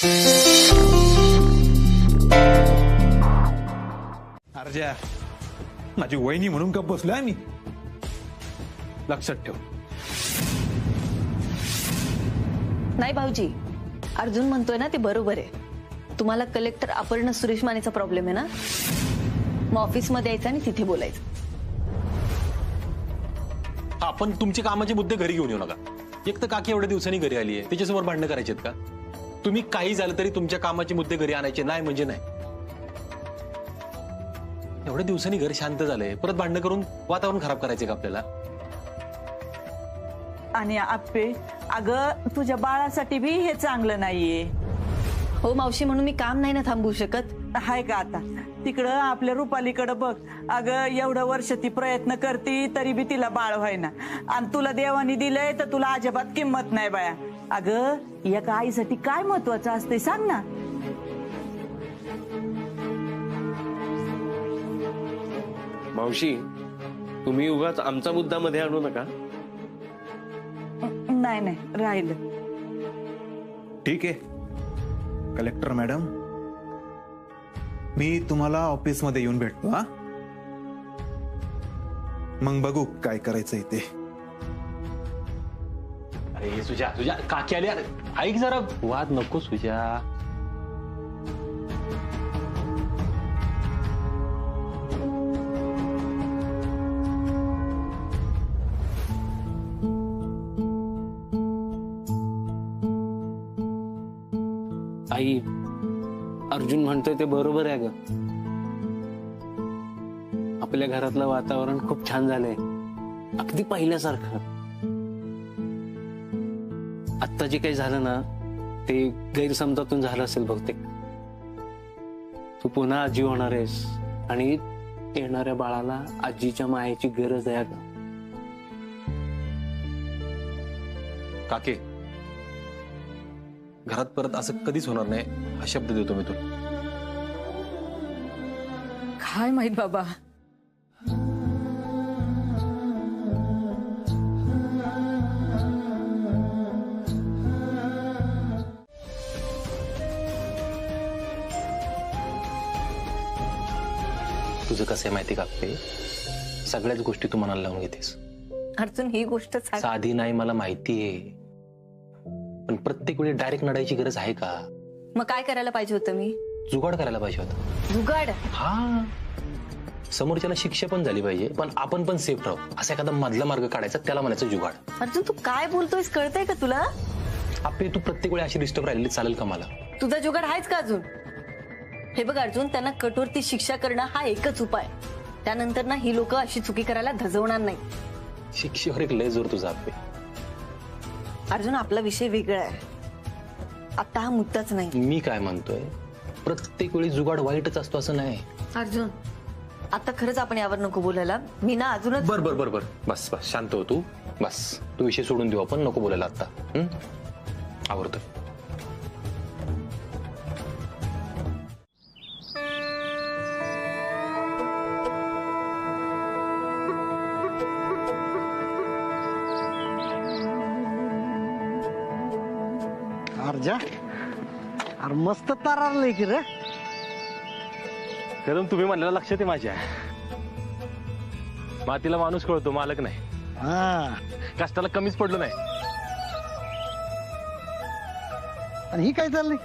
अर्जा, माझी वहिनी म्हणून का बसलोय मी? लक्षात ठेव. नाही भाऊजी, अर्जुन म्हणतोय ना ते बरोबर आहे. तुम्हाला कलेक्टर अपर्णा सुरेश मानेचा प्रॉब्लेम आहे ना, मग ऑफिसमध्ये यायचं आणि तिथे बोलायचं. आपण तुमचे कामाचे मुद्दे घरी घेऊन येऊ नका. एक तर काकी एवढ्या दिवसांनी घरी आली आहे, त्याच्यासमोर भांडणं करायचे आहेत का? तुम्ही काही झालं तरी तुमच्या कामाचे मुद्दे घरी आणायचे नाही म्हणजे नाही. एवढ्या दिवसांनी घर शांत झालंय, परत भांडणं करून वातावरण खराब करायचे का आपल्याला? आणि आप्पे, अगं तुझ्या बाळासाठी बी हे चांगलं नाहीये. हो मावशी, म्हणून मी काम नाही ना थांबवू शकत. हाय का आता तिकडं आपल्या रुपालीकडं बघ. अगं एवढं वर्ष ती प्रयत्न करती तरी बी तिला बाळ व्हायना, आणि तुला देवानी दिलंय तर तुला अजिबात किंमत नाही बाया. अगं एका आईसाठी काय महत्वाचं असते सांग ना. मावशी, तुम्ही उगाच आमचा मुद्दा मध्ये आणू नका. नाही नाही राहिलं. ठीक आहे कलेक्टर मॅडम, मी तुम्हाला ऑफिसमध्ये येऊन भेटतो. हा, मग बघू काय करायचंय ते. अरे सुजा, तुझ्या काकी आली. अरे ऐक जरा, वाद नको सुजा. आई, अर्जुन म्हणतोय ते बरोबर आहे ग. आपल्या घरातलं वातावरण खूप छान झालंय, अगदी पहिल्यासारखं. आत्ता जे काही झालं ना ते गैरसमजातून झालं असेल बहुतेक. तू पुन्हा आजी होणार आहेस आणि येणाऱ्या बाळाला आजीच्या मायेची गरज आहे ग. काकी, घरात परत असं कधीच होणार नाही हा शब्द देतो मी तुला. काय माहित बाबा. तुझं कसं आहे माहिती का आपले, सगळ्याच गोष्टी तू मनाला लावून घेतेस. अर्जुन ही गोष्ट साधी नाही मला माहितीये, पण प्रत्येक वेळी डायरेक्ट नडायची गरज आहे का? मग काय करायला पाहिजे होतं मी? जुगाड करायला पाहिजे होतं. जुगाड? हा, समोरच्याला शिक्षा पण झाली पाहिजे पण आपण पण सेफ राहू, असा एखादा मधला मार्ग काढायचा, त्याला म्हणायचं जुगाड. अर्जुन तू काय बोलतोयस, कळतंय का तुला? आपले तू प्रत्येक वेळी अशी डिस्टर्ब राहिलेली चालेल का मला? तुझा जुगाड आहेच का अजून? हे बघ अर्जुन, त्यांना कठोरती शिक्षा करणं हा एकच उपाय. त्यानंतर ना ही लोक अशी चुकी करायला धजवणार नाही. शिक्षेवर एक लय जोर तुझा आपले. अर्जुन आपला विषय वेगळा आहे, आता हा मुद्दाच नाही. मी काय म्हणतोय, प्रत्येक वेळी जुगाड वाईटच असतो असं नाही. अर्जुन आता खरंच आपण यावर नको बोलायला. मी ना अजूनच बर बर बर बर बस बस, शांत हो तू. बस तू विषय सोडून देऊ आपण, नको बोलायला आता. आवडतं. अर्जा, अरे मस्त तारारलंय की रे. कदम, तुम्ही म्हणलेलं लक्षात आहे माझ्या. मातीला माणूस कळतो, मालक नाही. हा, कष्टाला कमीच पडलो नाही. आणि ही काय चाललंय?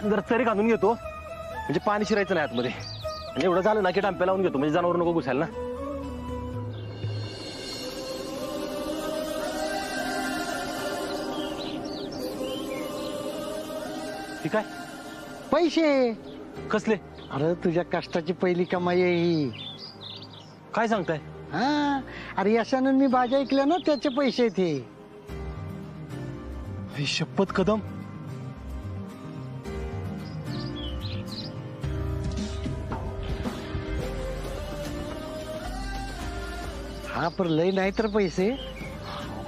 जर चरी घालून घेतो म्हणजे पाणी शिरायचं नाही आतमध्ये, आणि एवढं झालं ना की डांप्या लावून घेतो म्हणजे जनावर नको घुसायला ना. ठीक आहे. पैसे कसले? अरे तुझ्या कष्टाची पहिली कमाई आहे ही. काय सांगताय? हा, अरे यशानं मी भाज्या ऐकल्या ना, त्याचे पैसे ते. ही शपथ कदम. हा पर लय नाही तर पैसे.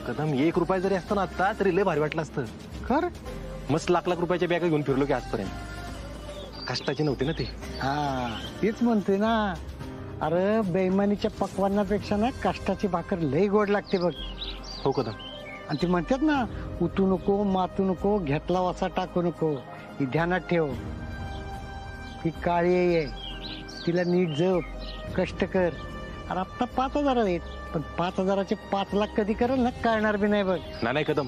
कदम, 1 रुपया जरी असतं ना आता तरी लय भारी वाटलं असतं. खर मस्त लाख लाख रुपयाच्या बॅगा घेऊन फिरलो की आजपर्यंत. कष्टाची नव्हती ना ती. हा, तेच म्हणते ना. अरे बेईमानीच्या पक्वान्नापेक्षा ना कष्टाची भाकर लय गोड लागते बघ. हो कदम. आणि ती म्हणतात ना, उतू नको, मातू नको, घेतला वासा टाकू नको. ही ध्यानात ठेव. ही काळी आहे, तिला नीट जप, कष्ट कर. अरे आत्ता 5,000 आहेत, पण 5,000चे 5 लाख कधी करेल ना कळणार बी नाही बघ. नाही कदम,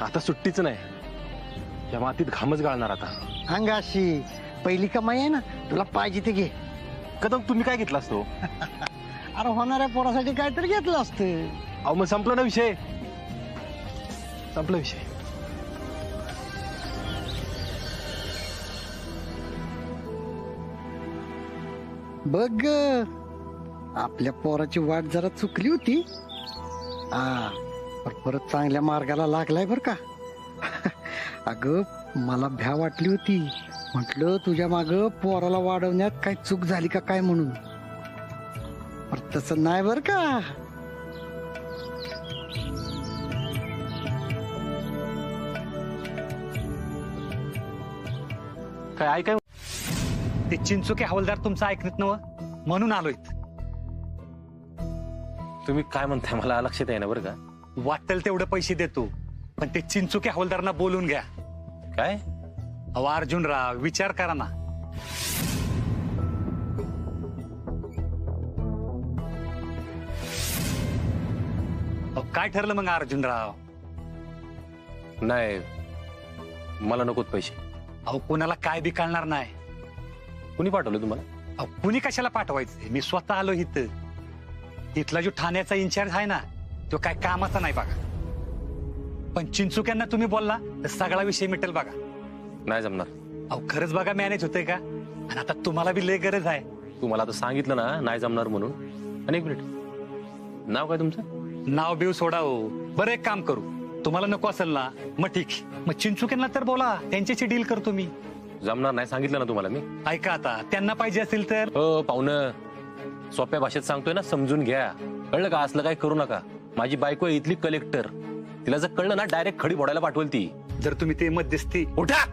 आता सुट्टीच नाही. या मातीत घामच गाळणार आता. अंगाशी पहिली कमाई आहे ना, तुला पाहिजे ते घे. कदम तुम्ही काय घेतलास तो? अरे होणाऱ्या पोरासाठी काहीतरी घेतलं असतं. अहो मग संपला ना विषय, संपला विषय. बघ ग, आपल्या पोराची वाट जरा चुकली होती. पण परत चांगल्या मार्गाला लागलाय बर का. अगं मला भ्या वाटली होती, म्हटलं तुझ्या माग पोराला वाढवण्यात काय चूक झाली का काय म्हणून. पण तसं नाही बर का. काय ऐकाय ते चिंचुके हवालदार तुमचं ऐकत नव म्हणून आलोय. तुम्ही काय म्हणताय मला लक्षात आहे ना बरं का. वाटेल तेवढे पैसे देतो, पण ते चिंचुके हवालदारांना बोलून घ्या. काय अहो अर्जुनराव, विचार करा ना. अहो काय ठरलं मग अर्जुनराव? नाही, मला नकोत पैसे. अहो कोणाला काय बी कळणार नाही. कुणी पाठवलं तुम्हाला? अहो कुणी कशाला पाठवायचं, मी स्वतः आलो इथं. इथला जो ठाण्याचा इन्चार्ज आहे ना, तो काय कामाचा नाही बघा. पण चिंचुक्यांना तुम्ही बोलला तर सगळा विषय मिटेल बघा. नाही जमणार. अहो खरंच बघा मॅनेज होतंय का? आणि आता तुम्हाला बी लय गरज आहे. तुम्हाला आता सांगितलं ना नाही जमणार म्हणून. आणि एक मिनिट, नाव काय तुमचं? नाव बिव सोडा हो. बरं एक काम करू, तुम्हाला नको असेल ना मग ठीक, मग चिंचुक्यांना तर बोला, त्यांच्याशी डील करतो मी. जमणार नाही सांगितलं ना तुम्हाला मी. ऐका आता, त्यांना पाहिजे असेल तर. हो पाहुणं, सोप्या भाषेत सांगतोय ना, समजून घ्या. कळलं का? असलं काय करू नका. माझी बायको आहे इथली कलेक्टर. तिला जर कळलं ना डायरेक्ट खडी फोडायला पाठवेल ती. जर तुम्ही ते मध्यस्थी. उठा,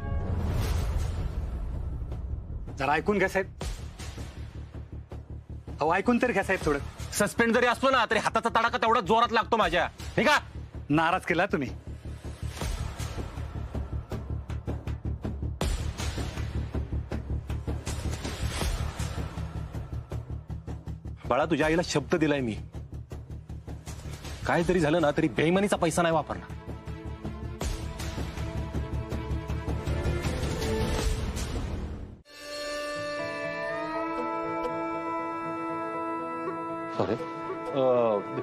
जरा ऐकून घ्या साहेब. अहो ऐकून तर घ्या साहेब थोडं. सस्पेंड जरी असतो ना तरी हाताचा तडाखा तेवढा जोरात लागतो माझ्या. ठीक आहे? नाराज केला तुम्ही. बाळा, तुझ्या आईला शब्द दिलाय मी, काय जरी झालं ना तरी बेईमानीचा पैसा नाही वापरणार. सॉरी,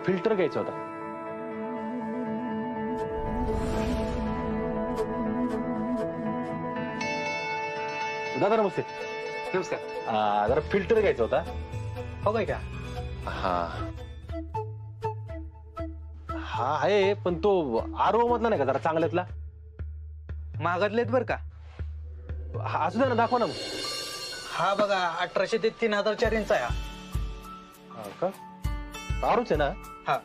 फिल्टर घ्यायचा होता. दादा नमस्ते. नमस्कार. जरा फिल्टर घ्यायचा होता. हो काय का? हा हा आहे, पण तो आरो मधला नाही का जरा चांगल्यातला? महागातलेत बर का? हा, असू द्या ना, दाखवा ना मग. हा बघा 1800 ते 3000 इंच आहे. हा का? आरोच आहे ना? हा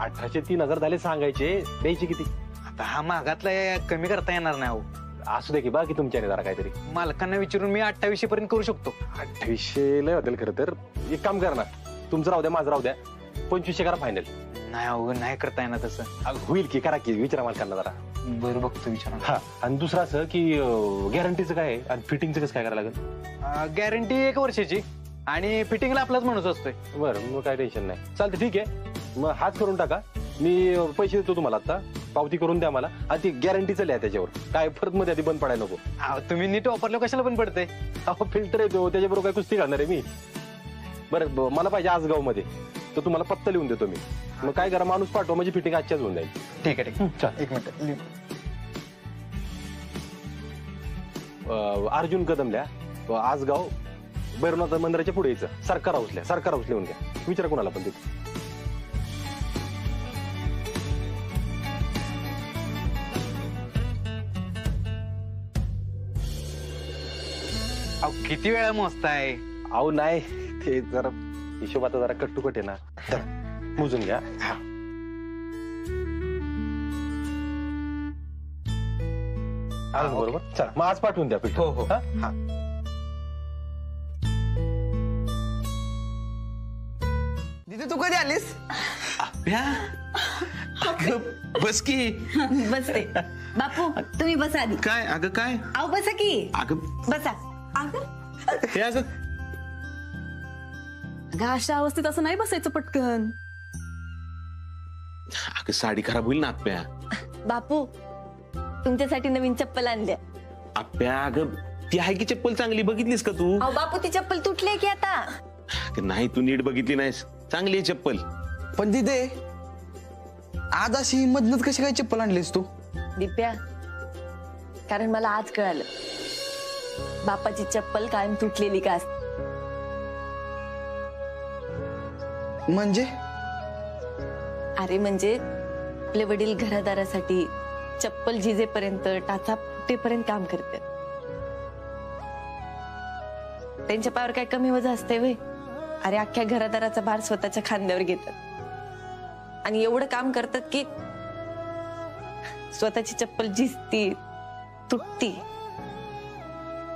1800 3000 झाले सांगायचे, द्यायचे किती? आता हा महागातला आहे, कमी करता येणार नाही. हो असू दे की बाकी तुमच्याने जरा काहीतरी. मालकांना विचारून मी 2800 पर्यंत करू शकतो. 2800 लय होतील खरं तर. एक काम कर ना, तुमचं राहू द्या, माझं राहू द्या, 2500 करा फायनल. नाही हो, नाही करता येणार तसं. होईल की, करा की, विचारा मालकांना जरा. बरं बघतो विचारून. हा, आणि दुसरं असं की गॅरंटीचं काय आहे आणि फिटिंगचं कसं काय करायला लागेल? गॅरंटी 1 वर्षाची आणि फिटिंगला आपलाच माणूस असतोय. बरं, मग काय टेन्शन नाही. चालतं, ठीक आहे. मग हाच करून टाका. मी पैसे देतो तुम्हाला, आता पावती करून द्या मला. आणि ती गॅरंटीचं लिहा त्याच्यावर, काय परत मध्ये आधी बंद पडायला नको. अहो, तुम्ही नीट वापरलं कशाला पण पडतंय. अहो फिल्टर येतो, त्याच्याबरोबर काय कुस्ती घालणार आहे मी? बरं, मला पाहिजे आजगाव मध्ये, तर तुम्हाला पत्ता लिहून देतो मी. मग काय करा, माणूस पाठवा, म्हणजे फिटिंग आजच्याच होऊन जाईल. ठीक आहे, ठीक आहे. चल. 1 मिनिट. अर्जुन कदमल्या, आजगाव, भैरवनाथ मंदिराच्या पुढे यायचं. सरकार हाऊस लिहून घ्या. विचारा कोणाला पण तिथे. अहो किती वेळा मोजताय? अहो नाही, ते जरा हिशोबात जरा कट्टुकट आहे ना. तर मोजून घ्या. बरोबर. चला मग आज पाठवून द्या पीठ. हो हो. हा? हा दीदी, तू कधी आलीस? अभ्या अगं बस की. बसते. बापू तुम्ही बसा आधी. काय अगं काय अहो बसा की. अगं बसा. अगं हे असं अगं अशा अवस्थेत असं नाही बसायचं पटकन. अगं साडी खराब होईल ना आप्या. बापू तुमच्यासाठी नवीन चप्पल आणल्या. आप्या अगं ती आहे की चप्पल चांगली बघितलीस का तू? अहो बापू ती चप्पल तुटली की आता. अगं नाही तू नीट बघितली नाहीस. चांगली आहे चप्पल. पण तिथे आज अशी मधनच कशी काय चप्पल आणलीस तू? दिप्या कारण मला आज कळालं बापाची चप्पल कायम तुटलेली का असते. म्हणजे अरे म्हणजे आपले वडील घरादारासाठी चप्पल झिजेपर्यंत टाचा फुटेपर्यंत काम करतात. त्यांच्या पायावर काय कमी वजन असते वे? अरे अख्ख्या घरादाराचा भार स्वतःच्या खांद्यावर घेतात आणि एवढं काम करतात की स्वतःची चप्पल झिजती तुटती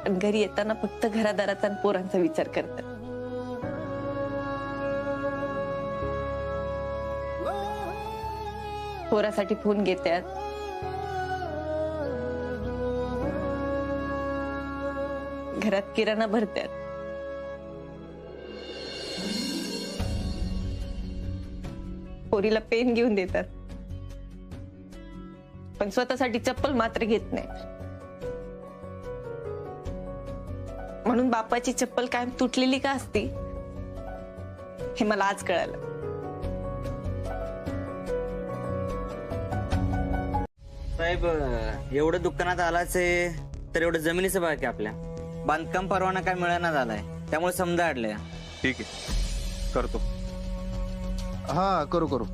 आणि घरी येताना फक्त घरादाराचा आणि पोरांचा विचार करतात. पोरासाठी फोन घेतात, घरात किराणा भरतात, पोरीला पेन घेऊन देतात, पण स्वतःसाठी चप्पल मात्र घेत नाही. म्हणून बापाची चप्पल कायम तुटलेली का असती हे मला आज कळालं. साहेब एवढं दुकानात आलाच आहे तर एवढं जमिनीचं बाकी आपल्या बांधकाम परवाना काय मिळाना झालाय त्यामुळे समजा अडलंय. ठीक आहे करतो. हा करू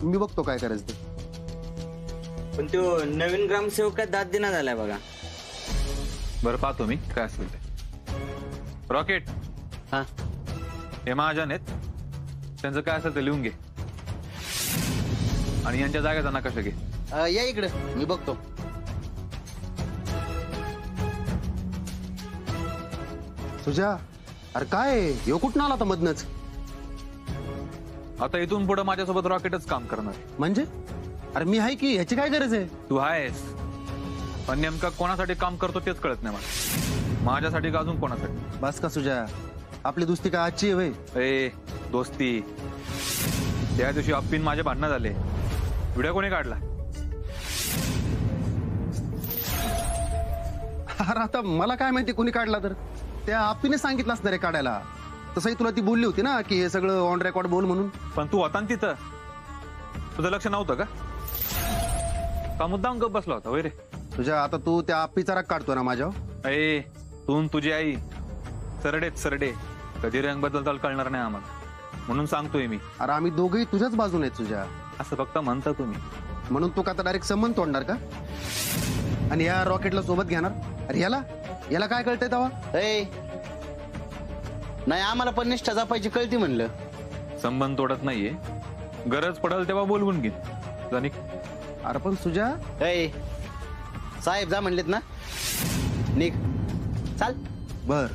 मी बघतो काय करायचं ते. पण तो नवीन ग्रामसेवक काय दाद देना झालाय बघा. बरं पाहतो मी काय असेल ते. रॉकेट हा हे महाजन आहेत, त्यांचं काय असेल ते लिहून घे आणि यांच्या जागेचा नकाशा घे. या इकडे मी बघतो. तुझ्या अरे काय यो कुठं आला आता मधनच? आता इथून पुढे माझ्यासोबत रॉकेटच काम करणार. म्हणजे अरे मी आहे की, ह्याची काय गरज आहे? तू आहेस पण नेमका कोणासाठी काम करतो तेच कळत नाही मला. माझ्यासाठी का अजून कोणासाठी? बस का सुजा, आपली दोस्ती काय आजची आहे व्हय? ए दोस्ती, त्या दिवशी अप्पीन माझे भांडणं झाले, व्हिडिओ कोणी काढला? अरे आता मला काय माहिती कोणी काढला तर? त्या आप्पीने सांगितलं असणार आहे काढायला. तसंही तुला ती बोलली होती ना की हे सगळं ऑन रेकॉर्ड बोल म्हणून. पण तू होता ना तिथं, तुझं लक्ष नव्हतं का? का मुद्दाम गप बसला होता वय रे? तुझ्या आता तू त्या आप्पीचा राग काढतो ना माझ्यावर? ए तू तुझी आई सरडेच सरडे, कधी रंग बदलताल कळणार नाही आम्हाला, म्हणून सांगतोय मी. अरे आम्ही दोघंही तुझ्याच बाजूने आहेत तुझ्या. असं फक्त म्हणता तुम्ही. म्हणून तू का आता डायरेक्ट संबंध तोडणार का? आणि या रॉकेटला सोबत घेणार? अरे याला काय कळतंय तेव्हा? नाही आम्हाला पण निष्ठा जपायची कळती म्हणलं. संबंध तोडत नाहीये, गरज पडेल तेव्हा बोलवून घे. जानिक अरे पण तुझ्या साहेब जा म्हणलेत ना, निघ चाल. बर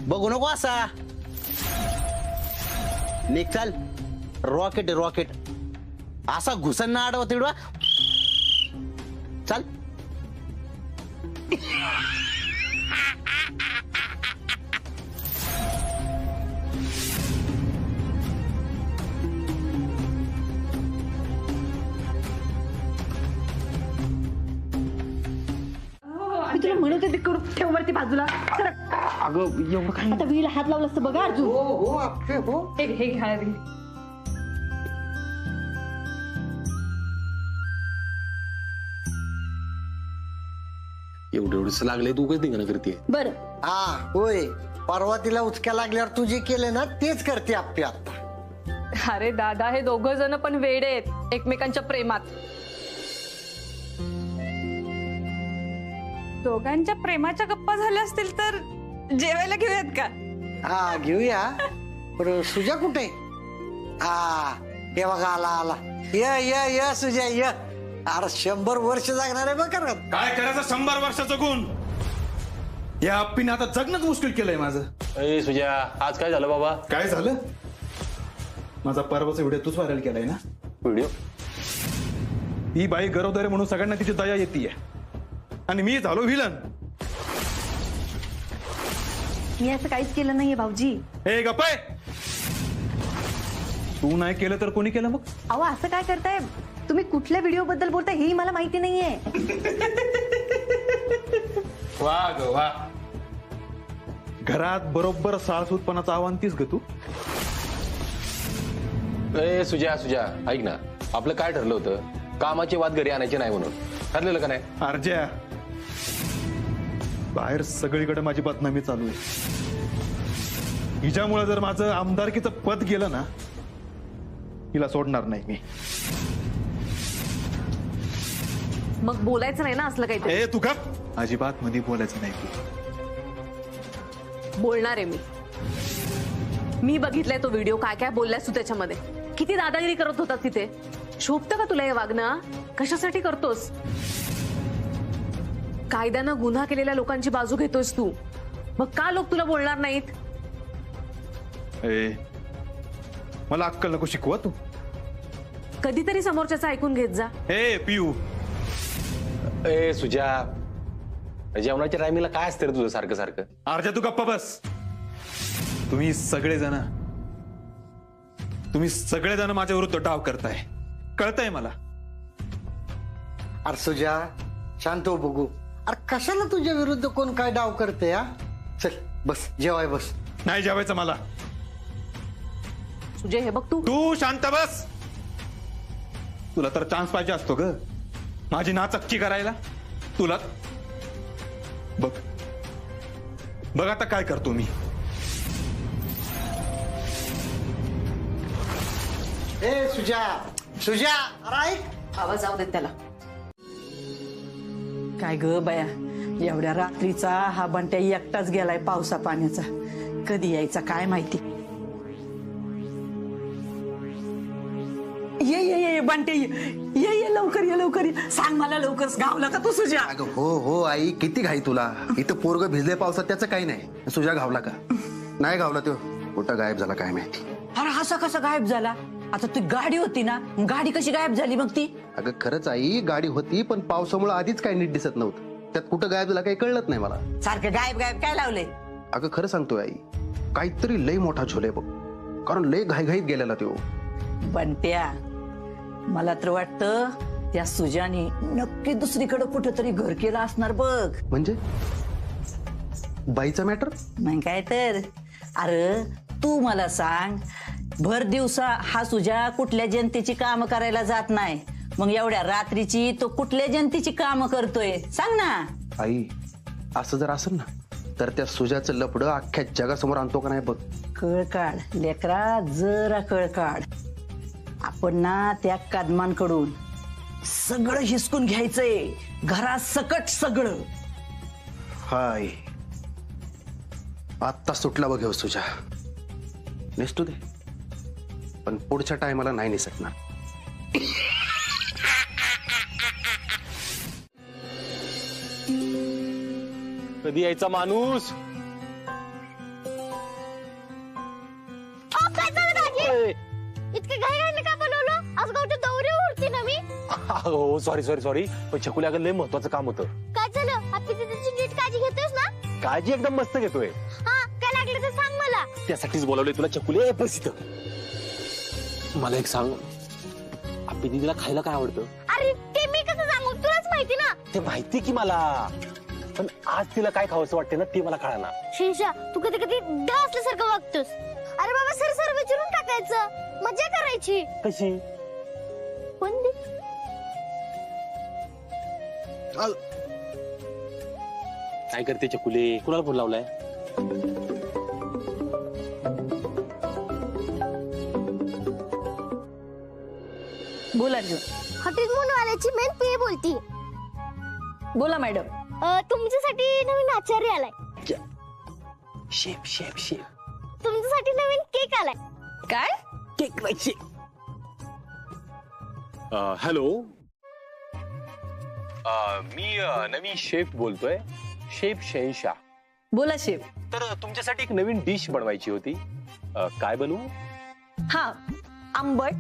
बघू नको असा, निघ चाल. रॉकेट रॉकेट असा घुसन ना आडवा तिडवा चाल. मी तुला म्हणत होते करू ठेव वरती बाजूला. अगं एवढं काय? आता विहीला हात लावला असतं बघा अर्जुन. हे घे, हे घ्या. एवढं लागलंय तू कसं धिंगाणा करते? बरं हा होय, परवा तिला उचक्या लागल्यावर तू जे केले ना तेच करते आप्पी आता. अरे दादा हे दोघं जण पण वेडे आहेत एकमेकांच्या प्रेमात. दोघांच्या प्रेमाच्या गप्पा झाल्या असतील तर जेवायला घेऊयात का? हा घेऊया. पण सुजा कुठे? हा हे बघा आला. ये सुजा ये. अरे 100 वर्ष जागणार आहे बघ. काय करायचं 100 वर्षाचं गुण? या आप्पीने आता जगणंच मुश्किल केलंय माझं. ए सुजा, आज काय झालं बाबा? काय झालं? माझा परवाचा व्हिडिओ तूच व्हायरल केलाय ना? व्हिडिओ? ही बाई गरोदर आहे म्हणून सगळ्यांना तिची दया येते आणि मी झालो विलन. मी असं काहीच केलं नाहीये भाऊजी. हे गप्पे, तू नाही केलं तर कोणी केलं मग? अहो असं काय करताय तुम्ही? कुठल्या व्हिडिओ बद्दल बोलताय हेही मला माहिती नाहीये. वा ग वा. घरात बरोबर साळसूतपणाचं आव्हान तीच ग तू. ए सुजा सुजा, ऐक ना, आपलं काय ठरलं होतं? कामाची वाद घरी आणायची नाही म्हणून ठरलेलं का नाही? अर्ज्या, बाहेर सगळीकडे माझी बदनामी चालू आहे. हिच्यामुळे जर माझं आमदारकीचं पद गेलं ना, हिला सोडणार नाही मी. मग बोलायचं नाही ना असलं काहीतरी? ए तू का अजिबात मध्ये बोलायचं नाही तू. बोलणार आहे मी बघितलाय तो व्हिडिओ. काय काय बोललास तू त्याच्यामध्ये? किती दादागिरी करत होता तिथे. शोभतं का तुला हे वागणं? कशासाठी करतोस? कायद्यानं गुन्हा केलेल्या लोकांची बाजू घेतोस तू. मग का लोक तुला बोलणार नाहीत? ए मला अक्कल नको शिकवा तू. कधीतरी समोरच्याचं ऐकून घेत जा. ए पियू. ए सुजा, जेवणाच्या टायमिंगला काय असतं रे तुझं सारखं सारखं? अर्जा तू गप्पा बस. तुम्ही सगळेजण माझ्या विरुद्ध डाव करताय, कळतंय मला. अरे सुजा शांत हो बघू. अरे कशाला तुझ्या विरुद्ध कोण काय डाव करते? हा चल बस जेवाय बस. नाही जेवायचं मला. तुझे हे बघ तू शांत बस. तुला तर चान्स पाहिजे असतो ग माझी नाचक्की करायला. तुला बघ बघ आता काय करतो मी. ए सुजा सुजा, अरे ऐक. आवाज जाऊ देत त्याला. काय ग बाया, एवढ्या रात्रीचा हा बंट्या एकटाच गेलाय पावसा पाण्याचा. कधी यायचा काय माहिती. ये ये ये बंटे, ये ये लवकर ये लवकर ये. सांग मला लवकर, गावला का तू सुजा? अगं हो हो आई, किती घाई तुला. इथं पोरग भिजले पावसात त्याचं काही नाही. सुजा घावला का? नाही घावला तो. कुठं गायब झाला काय माहिती. अरे असा कसा गायब झाला? आता ती गाडी होती ना, गाडी कशी गायब झाली मग ती? अगं खरंच आई, गाडी होती पण पावसामुळे आधीच काही नीट दिसत नव्हतं. त्यात कुठं गायब झाला काही कळलंच नाही मला. सारखं गायब गायब काय लावलंय? अगं खरं सांगतोय आई, काहीतरी लय मोठा झोले बघ. कारण लय घाईघाईत गेलेला तो. बंट्या, मला तर वाटतं त्या सुजाने नक्की दुसरीकडे कुठेतरी घर केलं असणार बघ. म्हणजे बाईचा मॅटर? मग काय तर. अरे तू मला सांग, भर दिवसा हा सुजा कुठल्या जनतेची काम करायला जात नाही, मग एवढ्या रात्रीची तो कुठल्या जनतेची काम करतोय सांग ना. आई असं जर असेल ना तर त्या सुजाचं लपडं अख्ख्या जगासमोर आणतो का नाही बघ. कळ काढ लेकरा, जरा कळ काढ. आपण ना त्या कदमांकडून सगळं हिसकून घ्यायचंय, घरात सकट सगळं. हाय आत्ता सुटला बघ हो सुजा. निसटू दे, पण पुढच्या टायमाला नाही निसटणार. कधी यायचा माणूस? इतके घाई का बोलवलं? आज गावच्या दौऱ्यावरती ना मी. हो सॉरी सॉरी सॉरी, पण छकुली अगं लय महत्वाचं काम होतं. काय झालं? आपली तिची नीट काळजी घेतोस ना? काळजी एकदम मस्त घेतोय. हा, काय लागलं तर सांग मला. त्यासाठीच बोलावलंय तुला छकुली. बस इथं. मला एक सांग, आपली दीदीला खायला काय आवडतं? अरे ते मी कसं सांगू, तुलाच माहिती ना. ते माहिती की मला, पण आज तिला काय खावंसं वाटते ना ते मला कळना. शिंशा, तू कधी कधी ड असल्यासारखं वागतोस. अरे बाबा, सर विचारून टाकायचं, मजा करायची. कशी? पण काय करते छकुली? कुणाला फोन लावलाय? बोल अर्जुन. हॉटेल म्हणून मेन पी बोलती. बोला मॅडम. तुमच्यासाठी नवीन आचार्य आलाय. Chef chef chef. तुमच्यासाठी नवीन केक आलाय. काय? केक नाही. हॅलो, मी नवीन शेफ बोलतोय. शेफ शहनशाह. बोला शेफ. तर तुमच्यासाठी एक नवीन डिश बनवायची होती. काय बनवू? हा, आंबट,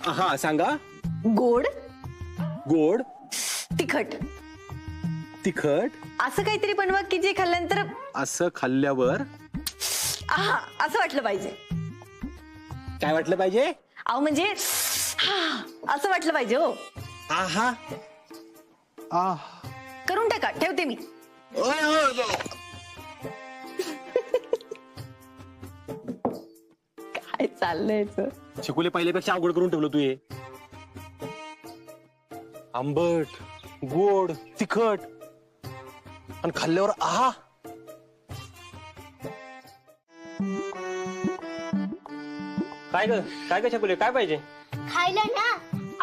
हा सांगा. गोड, गोड, तिखट तिखट. असं काहीतरी बनवा की जे खाल्ल्यानंतर असं खाल्ल्यावर आहा असं वाटलं पाहिजे. काय वाटलं पाहिजे? अहो म्हणजे असं वाटलं पाहिजे. हो, आहा. करून टाका, ठेवते मी. काय चाललंय याचं? चिकुले पहिल्यापेक्षा अवघड करून ठेवलं तू हे. आंबट, गोड, तिखट आणि खाल्ल्यावर आहा. काय ग चिकुले काय पाहिजे? खायला ना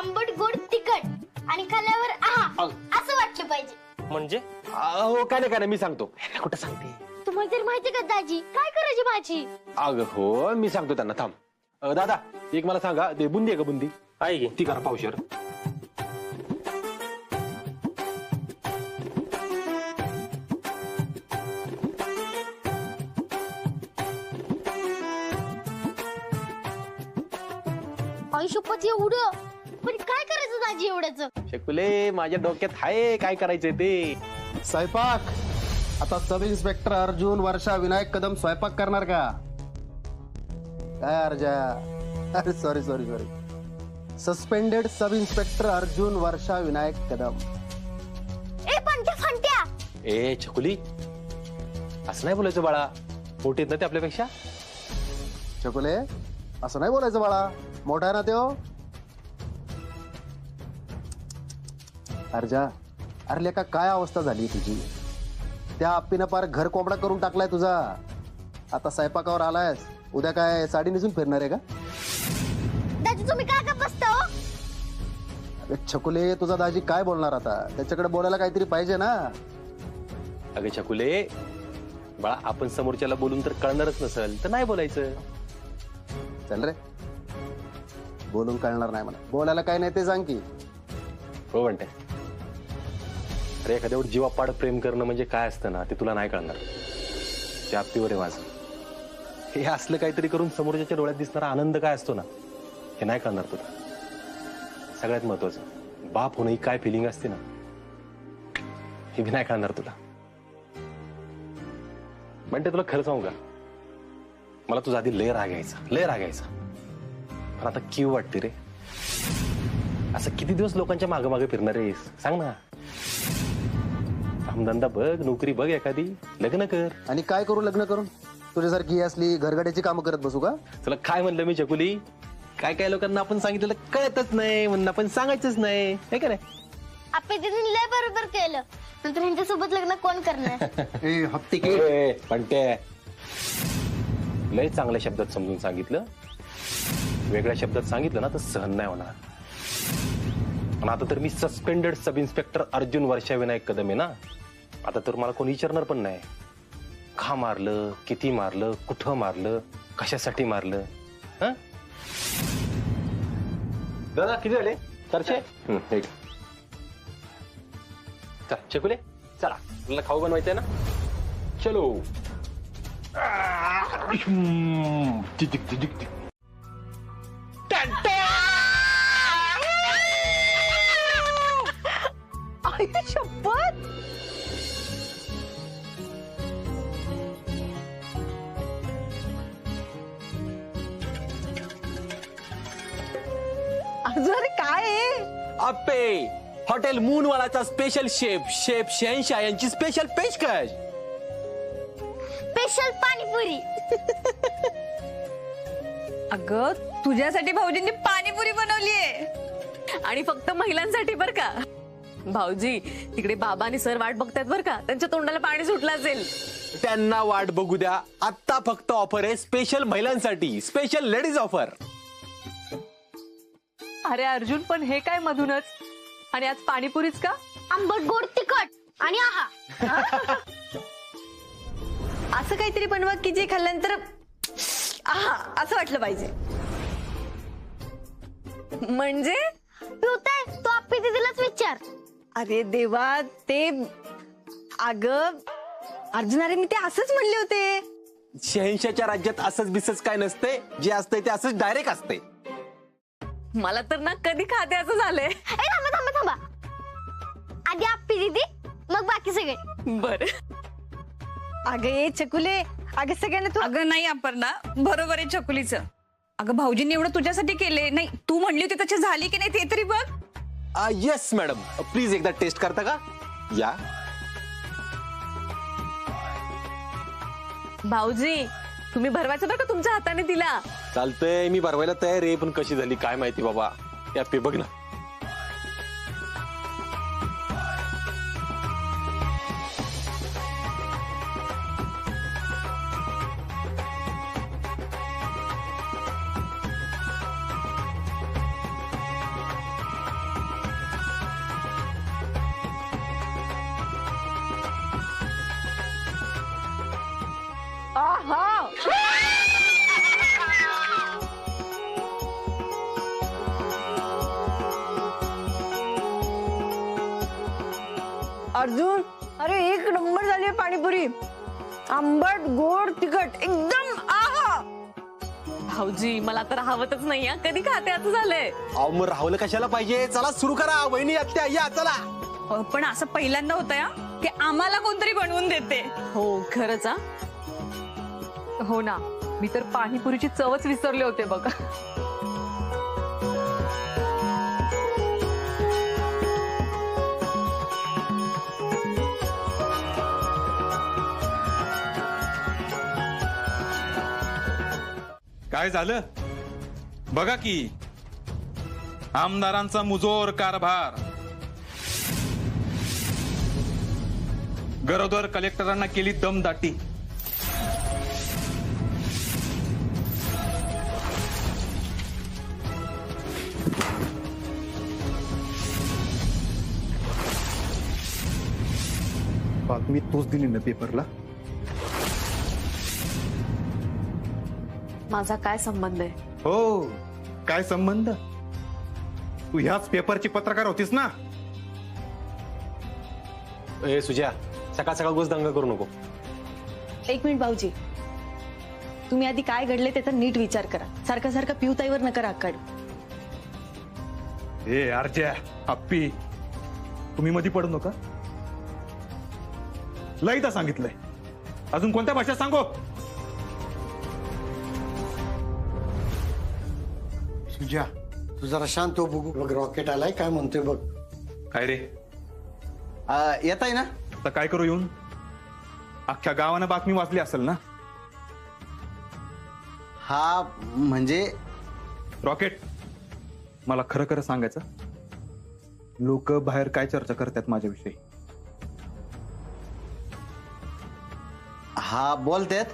आंबट गोड तिखट आणि खाल्ल्यावर आहा असं वाटलं पाहिजे. म्हणजे हो काय नाही मी सांगतो. कुठं सांगते? तुम्हाला तर माहिती का दाजी काय करायची भाजी? अग हो मी सांगतो त्यांना. थांब. दादा एक मला सांगा, ते बुंदी आहे का? बुंदी आहे की? ती करा पावशेर. आयुष्यपत एवढं पण काय करायचं दाजी एवढ्याचं? शेकुले माझ्या डोक्यात आहे काय करायचंय ते. स्वयंपाक. आता सब इन्स्पेक्टर अर्जुन, वर्षा, विनायक कदम स्वयंपाक करणार का काय? अर्जा, अरे sorry sorry sorry. Suspended sub inspector Arjun, Varsha, Vinayak Kadam. ए पंट्या फंट्या. ए छकुली असं नाही बोलायचं बाळा, मोठे आहेत ना ते आपल्यापेक्षा. चकुले असं नाही बोलायचं बाळा, मोठा आहे ना त्यो. अर्जा, अरे लेका काय अवस्था झाली तुझी? त्या आप्पीनं पार घर कोंबडा करून टाकलाय तुझा. आता स्वयंपाकावर आलायस, उद्या काय साडी नेसून फिरणार आहे का? दाजी तुम्ही काय का बसता हो? अरे छकुले तुझा दाजी काय बोलणार आता? त्याच्याकडे बोलायला काहीतरी पाहिजे ना. अगे छकुले बाळा, आपण समोरच्याला बोलून तर कळणारच नसेल तर नाही बोलायचं. चल रे, बोलून कळणार नाही मला. बोलायला काय नाही ते सांग की. हो म्हणते. अरे एखाद्यावर जीवापाड प्रेम करणं म्हणजे काय असतं ना ते तुला नाही कळणार. त्या आप्तीवर आहे माझं. हे असलं काहीतरी करून समोरच्या डोळ्यात दिसणारा आनंद काय असतो ना हे नाही कळणार तुला. सगळ्यात महत्वाचं बाप होणं ही काय फिलिंग असते ना हे बी नाही कळणार तुला. म्हणते तुला खरं सांगू का, मला तुझा आधी लय राग यायचा. पण आता क्यू वाटते रे. असं किती दिवस लोकांच्या मागे मागे फिरणार आहेस सांग ना. कामधंदा बघ, नोकरी बघ एखादी, लग्न कर. आणि काय करू लग्न करून? तुझ्यासारखी असली घरगड्याची कामं करत बसू का? तुला काय म्हणलं मी चकुली? काय काय लोकांना आपण सांगितलेलं कळतच नाही म्हणून आपण सांगायचंच नाही, हे का नाही? आपण तिने लय बरोबर केलं. नंतर ह्यांच्यासोबत लग्न कोण करणार? पण ते लय चांगल्या शब्दात समजून सांगितलं. वेगळ्या शब्दात सांगितलं ना तर सहन नाही होणार. पण आता तर मी suspended sub inspector Arjun, Varsha, Vinayak Kadam आहे ना. आता तर मला कोणी विचारणार पण नाही का मारलं, किती मारलं, कुठं मारलं, कशासाठी मारलं. दादा किती झाले? 400. चल चकुले चला, तुला खाऊ बनवायचंय ना. चलो. शपथ. अरे काय आहे? आप्पे हॉटेल मूनवालाचा स्पेशल शेफ शहनशाह यांची स्पेशल पेशकश. स्पेशल पाणीपुरी. अगं तुझ्यासाठी भाऊजींनी पाणीपुरी बनवलीये. आणि फक्त महिलांसाठी बर का. भाऊजी तिकडे बाबा आणि सर वाट बघतायत बर का. त्यांच्या तोंडाला पाणी सुटलं असेल. त्यांना वाट बघू द्या. आता फक्त ऑफर आहे स्पेशल महिलांसाठी, स्पेशल लेडीज ऑफर. अरे अर्जुन, पण हे काय मधूनच आणि आज पाणीपुरीच का? आंबट गोड तिखट आणि आहा असं काहीतरी बनवा की जे खाल्ल्यानंतर आहा असं वाटलं पाहिजे. म्हणजे पिवताय तो आप्पी दिदीलाच विचार. अरे देवा ते अगं अर्जुन अरे मी ते असंच म्हणले होते. शहंशाच्या राज्यात असंच बिसच काय नसते, जे असतंय ते असंच डायरेक्ट असते. मला तर ना कधी खात्याचं झालंय. थांबा थांबा थांबा, आधी आप्पी दीदी मग बाकी सगळे. बर अगं ये चकुले, अगं सगळ्यांना तू अगं नाही अपर्णा, बरोबर आहे चकुलीचं. अगं भाऊजींनी एवढं तुझ्यासाठी केले. नाही तू म्हणली होती तशी झाली की नाही ते तरी बघ. येस मॅडम, प्लीज एकदा टेस्ट करता का? या. भाऊजी तुम्ही भरवायचं बरं का तुमच्या हाताने तिला. चालतंय, मी भरवायला तयार आहे, पण कशी झाली काय माहिती बाबा. या पे बघ ना. अर्जुन अरे एक नंबर झाली आहे पाणीपुरी. आंबट गोड तिखट एकदम आहा. भाऊजी मला तर राहवतच नाही हा, कधी खात्याचं झालंय. अहो मग राहुल कशाला पाहिजे? चला सुरू करा. वहिनी आत्या या चला. पण असं पहिल्यांदा होतं या की आम्हाला कोणतरी बनवून देते. हो खरंच हा. हो ना, मी तर पाणीपुरीची चवच विसरले होते बघा. काय झालं बघा की, आमदारांचा मुजोर कारभार. गरोदर कलेक्टरांना केली दमदाटी. बातमी तूच दिली ना पेपरला. माझा काय संबंध आहे? हो काय संबंध? तू ह्याच पेपरची पत्रकार होतीस ना. ए सुजा, सकाळ सकाळ गोष्ट दंग करू नको. एक मिनिट भाऊजी, तुम्ही आधी काय घडले त्याचा नीट विचार करा. सारखा सारखा पिऊताईवर नका राग काढू. ए अर्ज्या अप्पी, तुम्ही मध्ये पडू नका. लईदा सांगितलंय, अजून कोणत्या भाषेत सांगू? सुजा तू जरा शांत हो, बघू बघ रॉकेट आलाय काय म्हणतोय बघ. काय रे येत आहे ना? तर काय करू येऊन? अख्ख्या गावानं बातमी वाचली असेल ना. हा म्हणजे रॉकेट, मला खरं खरं सांगायचं, लोक बाहेर काय चर्चा करतात माझ्याविषयी? हा बोलतात.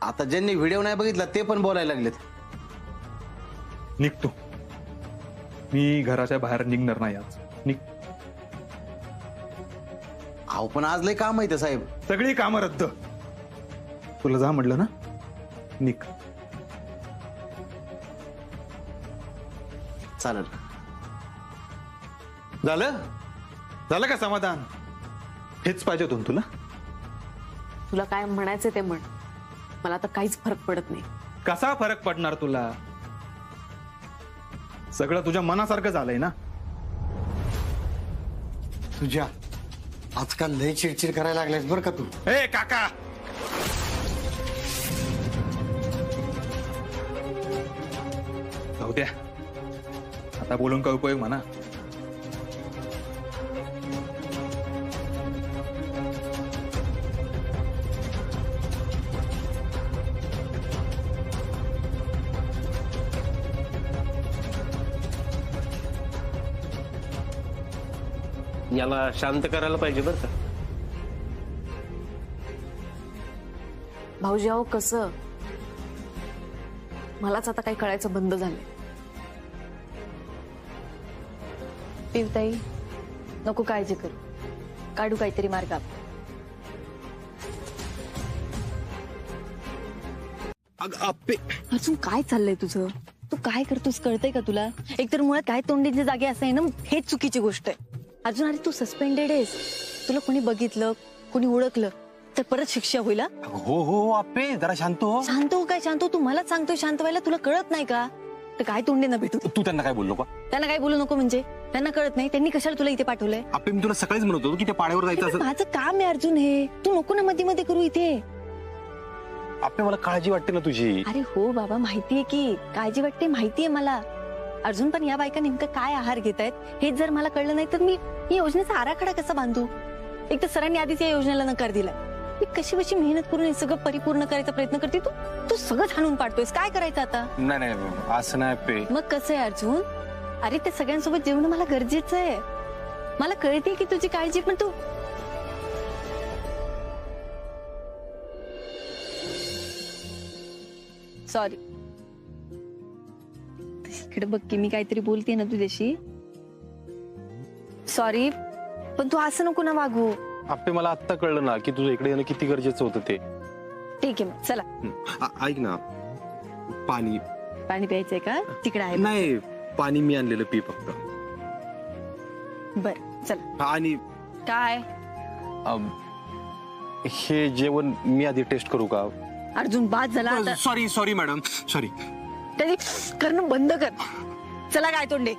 आता ज्यांनी व्हिडिओ नाही बघितला ते पण बोलायला लागलेत. निघतो मी, घराच्या बाहेर निघणार नाही आज. निघ. अहो पण आज लय काम आहे साहेब. सगळी कामं रद्द. तुला जा म्हटलं ना, निघ. चालेल. झालं झालं का समाधान? हेच पाहिजे होतं तुला. तुला काय म्हणायचं ते म्हण, मला तर काहीच फरक पडत नाही. कसा फरक पडणार तुला? सगळं तुझ्या मनासारखं झालंय ना. तुझ्या आजकाल लय चिडचिड करायला लागलायस बरं का तू. ए काका, जाऊ द्या आता, बोलून काय उपयोग म्हणा. याला शांत करायला पाहिजे बरं का. भाऊजी अहो कसं, मलाच आता काही कळायचं बंद झालंय. पिऊताई नको काळजी करू, काढू काहीतरी मार्ग आपण. अजून काय चाललंय तुझं? तू काय करतोस कळतंय का तुला? एकतर मुळात काय तोंडीचे जागे असं आहे ना, हेच चुकीची गोष्ट आहे. अर्जुन अरे तू सस्पेंडेड आहेस. तुला कोणी बघितलं कोणी ओळखलं तर परत शिक्षा होईल हा? हो हो आपे जरा शांत हो. शांत हो काय शांत हो? तू मलाच सांगतोय शांत व्हायला, तुला कळत नाही का? तर काय तोंडे ना भेटू. तू त्यांना काय बोललो का? त्यांना काय बोलू नको म्हणजे? त्यांना कळत नाही? त्यांनी कशाला तुला इथे पाठवलंय? आपे मी तुला सकाळीच म्हणत होतो की त्या पाड्यावर जायचं पण असं. माझं काम आहे अर्जुन हे, तू नको ना मध्ये मध्ये करू इथे. आपे मला काळजी वाटते ना तुझी. अरे हो बाबा माहितीये की काळजी वाटते, माहितीये मला. अर्जुन पण या बायका नेमकं काय आहार घेतायत हेच जर मला कळलं नाही तर मी या योजनेचा आराखडा कसा बांधू? एक तर सरांनी आधीच या योजनेला नकार दिलाय. मी कशी कशी मेहनत करून हे सगळं परिपूर्ण करायचा प्रयत्न करते, तू सगळं हाणून पाडतोयस. काय करायचं आता? नाही नाही असं नाही आपे. मग कसं आहे अर्जुन? अरे त्या सगळ्यांसोबत जेवणं मला गरजेचं आहे. मला कळते की तुझी काळजी, पण तू सॉरी. इकडे बघ की मी काहीतरी बोलते ना तुझ्याशी. सॉरी पण तू असं नको ना वागू. आपे मला आत्ता कळलं ना की तुझं इकडे येणं किती गरजेचं होतं ते. ठीक आहे मग चला. ऐक ना पाणी पाणी प्यायचंय का? तिकडे आहे. नाही पाणी मी आणलेलं पी फक्त. बर चला. आणि काय हे जेवण मी आधी टेस्ट करू का? अर्जुन बाद झाला आता. Sorry sorry madam sorry. त्याची करणं बंद कर. चला काय तोंडे.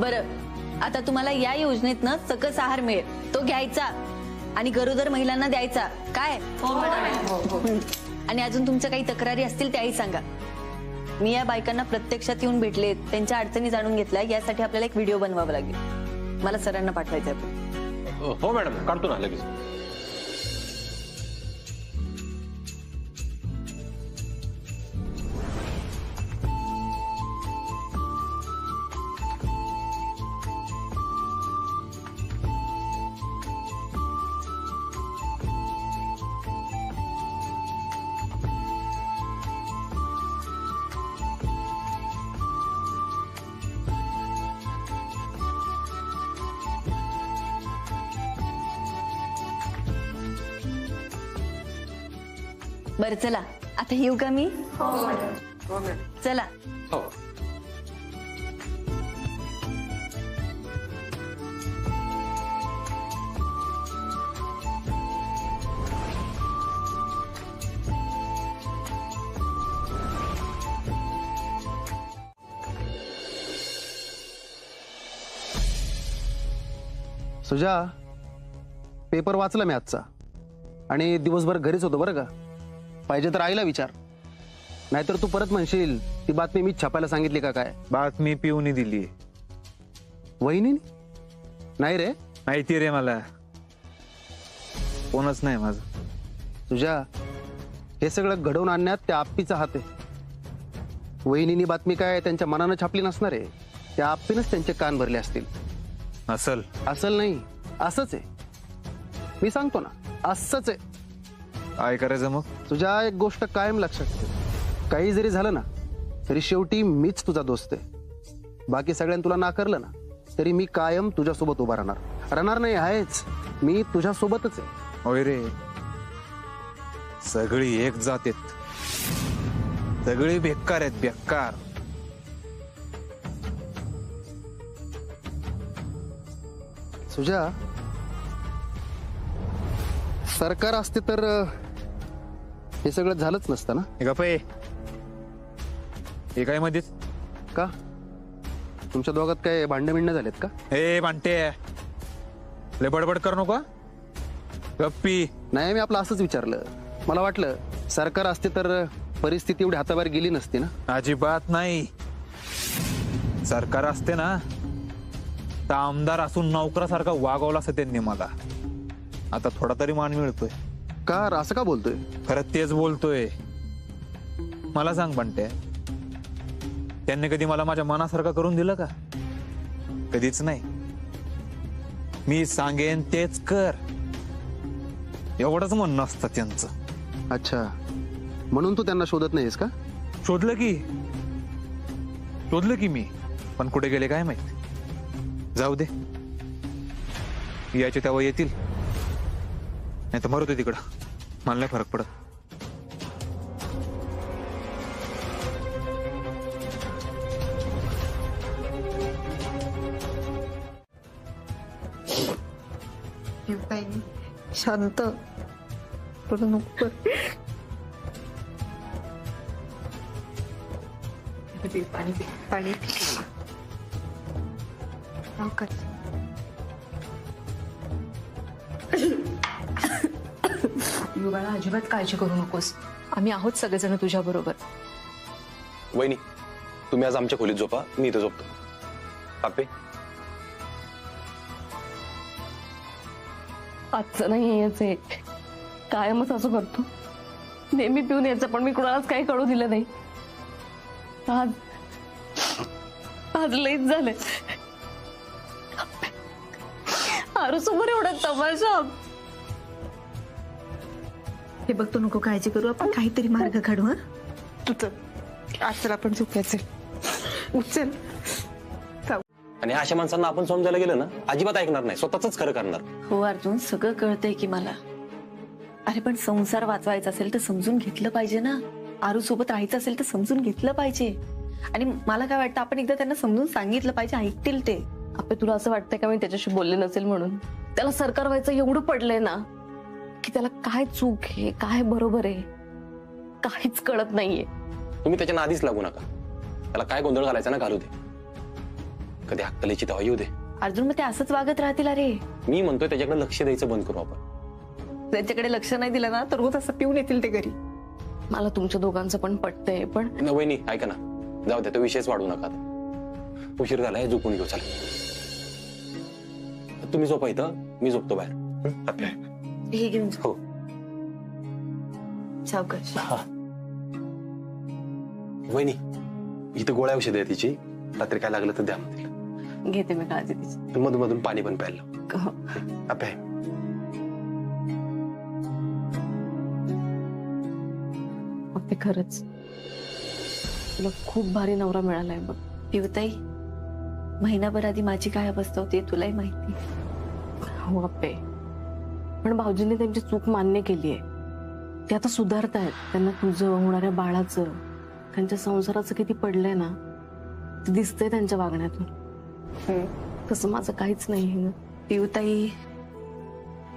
बरं आता तुम्हाला या योजनेतनं सकस आहार मिळेल, तो घ्यायचा आणि गरोदर महिलांना द्यायचा. काय? आणि अजून तुमच्या काही तक्रारी असतील त्याही सांगा. मी या बायकांना प्रत्यक्षात येऊन भेटले, त्यांच्या अडचणी जाणून घेतल्या. यासाठी आपल्याला एक व्हिडिओ बनवावा लागेल. मला सरांना पाठवायचा आहे. हो मॅडम काढतो ना लगेच. बरं चला आता येऊ का मी? चला. हो. सुजा पेपर वाचला मी आजचा आणि दिवसभर घरीच होतो बरं का. पाहिजे तर आईला विचार, नाहीतर तू परत म्हणशील ती बातमी मी छापायला सांगितली का काय. बातमी पिऊनी दिली. वहिनी नाही रे. माहिती रे मला, कोणच नाही माझं. तुझ्या हे सगळं घडवून आणण्यात त्या आप्पीचा हात आहे. वहिनीनी बातमी काय त्यांच्या मनानं छापली नसणार आहे, त्या आप्पीनच त्यांचे कान भरले असतील. असल नाही असंच आहे. मी सांगतो ना असंच आहे. काय करायचं मग? तुझ्या एक गोष्ट कायम लक्षात ठेव, काही जरी झालं ना तरी शेवटी मीच तुझा दोस्त आहे. बाकी सगळ्यांनी तुला नाकारलं ना तरी मी कायम तुझ्यासोबत उभा राहणार नाही आहेच. मी तुझ्यासोबतच आहे. होय रे, सगळी एक जात आहेत, सगळी बेकार आहेत, बेकार. सुजा सरकार असते तर हे सगळं झालंच नसतं ना. गप्पे हे काय मध्येच का? तुमच्या दोघात काय भांडण बिंडण झालेत का? हे भांडते लय बडबड करू नका. गप्पी. नाही मी आपलं असंच विचारलं. मला वाटलं सरकार असते तर परिस्थिती एवढी हाताबाहेर गेली नसती ना. अजिबात नाही. सरकार असते ना तर आमदार असून नोकरासारखा वागवला असं त्यांनी मला. आता थोडा तरी मान मिळतोय. का असं का बोलतोय? खरं तेच बोलतोय. मला सांग बंटे, त्यांनी कधी मला माझ्या मनासारखं करून दिलं का? कधीच नाही. मी सांगेन तेच कर, एवढंच म्हणणं असतं त्यांचं. अच्छा, म्हणून तू त्यांना शोधत नाहीस का? शोधलं की मी, पण कुठे गेले काय माहित. जाऊ दे, यायचे तेव्हा येतील, नाही तर मरू दे तिकडं, मला नाही फरक पडत. शांत पडू नको. पाणी पाणी युवाला अजिबात काळजी करू नकोस, आम्ही आहोत सगळेजण तुझ्या बरोबर. वहिनी, तुम्ही आज आमच्या खोलीत झोपा, मी इथं झोपतो. आपे आजचं नाही यायचंय, कायमच असं करतो, नेहमी पिऊन यायचं, पण मी कुणालाच काही कळू दिलं नाही. आज आज लईच झालंय. आरू समोर एवढा तमाशा. हे बघ, तू नको काळजी करू, आपण काहीतरी मार्ग काढू. हा तू चल, आज चल आपण झोपायचं. उचल. आणि अशा माणसांना आपण समजायला गेलं ना, अजिबात ऐकणार नाही, स्वतःच खरं करणार. हो अर्जुन, सगळं कळतंय की मला. अरे पण संसार वाचवायचा असेल तर समजून घेतलं पाहिजे ना. आरू सोबत राहायचं असेल तर समजून घेतलं पाहिजे. आणि मला काय वाटतं, आपण एकदा त्यांना समजून सांगितलं पाहिजे, ऐकतील ते. आपे, तुला असं वाटतंय का मी त्याच्याशी बोलले नसेल म्हणून? त्याला सरकार व्हायचं एवढं पडलंय ना, की त्याला काय चूक आहे काय बरोबर आहे काहीच कळत नाहीये. तुम्ही त्याच्या नादीच लागू नका, त्याला काय गोंधळ घालायचा ना घालू दे, कधी अक्कलीची तेव्हा येऊ दे. अर्जुन, मग ते असंच वागत राहतील. अरे मी म्हणतोय त्याच्याकडे लक्ष द्यायचं बंद करू आपण. त्यांच्याकडे लक्ष नाही दिलं ना तर रोज असं पिऊन येतील ते घरी. मला तुमच्या दोघांचं पण पटतंय, पण वहिनी ऐका ना, जाऊ द्या, तो विषयच वाढवू नका. उशीर झालाय, झोपून घेऊ. चला, तुम्ही झोपा इथं, मी झोपतो बाहेर. हे घेऊन हो. सावकाश. वहिनी, इथं गोळ्या औषध आहे तिची, रात्री काय लागलं तर द्या मग तिला. घेते मी काळजी तिची. मधून मधून पाणी पण प्यायला. आपे आपे, खरंच तुला खूप भारी नवरा मिळालाय बघ. पिवताई, महिनाभर आधी माझी काय अवस्था होती तुलाही माहिती. हो आपे, पण भाऊजींनी त्यांची चूक मान्य केली आहे, ते आता सुधारतायत. त्यांना तुझं, होणाऱ्या बाळाचं, त्यांच्या संसाराचं किती पडलंय ना, ते दिसतंय त्यांच्या वागण्यातून. तसं माझं काहीच नाही. पिवताई,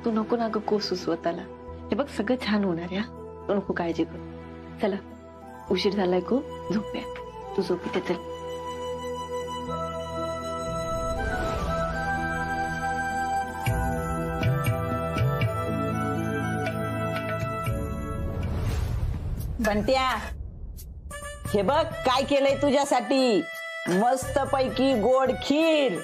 तू नको ना ग कोसू स्वतःला. हे बघ, सगळं छान होणार या, तू नको काळजी करू. चला, उशीर झालाय खूप, झोपूया. तू झोप इथे. चल. बंट्या, हे बघ काय केलंय तुझ्यासाठी. मस्त पैकी गोड खीर.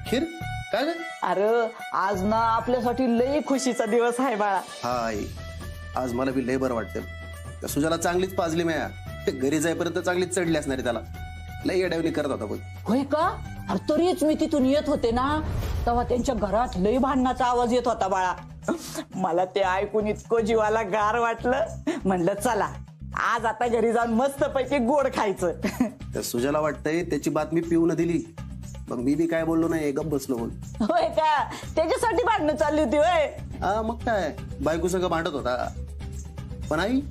खीर काय ग? अरे आज ना आपल्यासाठी लई खुशीचा दिवस आहे बाळा. हा आई, आज मला बी लय बरं वाटतं. त्या सुजाला चांगलीच पाजली म्या. घरी जाईपर्यंत चांगलीच चढली असणारी त्याला. लई अडवणी करत होता बघ. होय का? अरे तरीच मी तिथून येत होते ना, तेव्हा त्यांच्या घरात लई भांडणाचा आवाज येत होता बाळा. मला ते ऐकून इतकं जीवाला गार वाटलं. म्हणलं चला आज आता घरी जाऊन मस्त पैकी गोड खायचं. त्या सुजाला वाटतंय त्याची बातमी पिऊन दिली, मग मी बी काय बोललो नाही, गप बसलो. होय का? त्याच्यासाठी भांडणं चालली होती होय? हा मग काय, बायको सगळं भांडत होता. पण आई,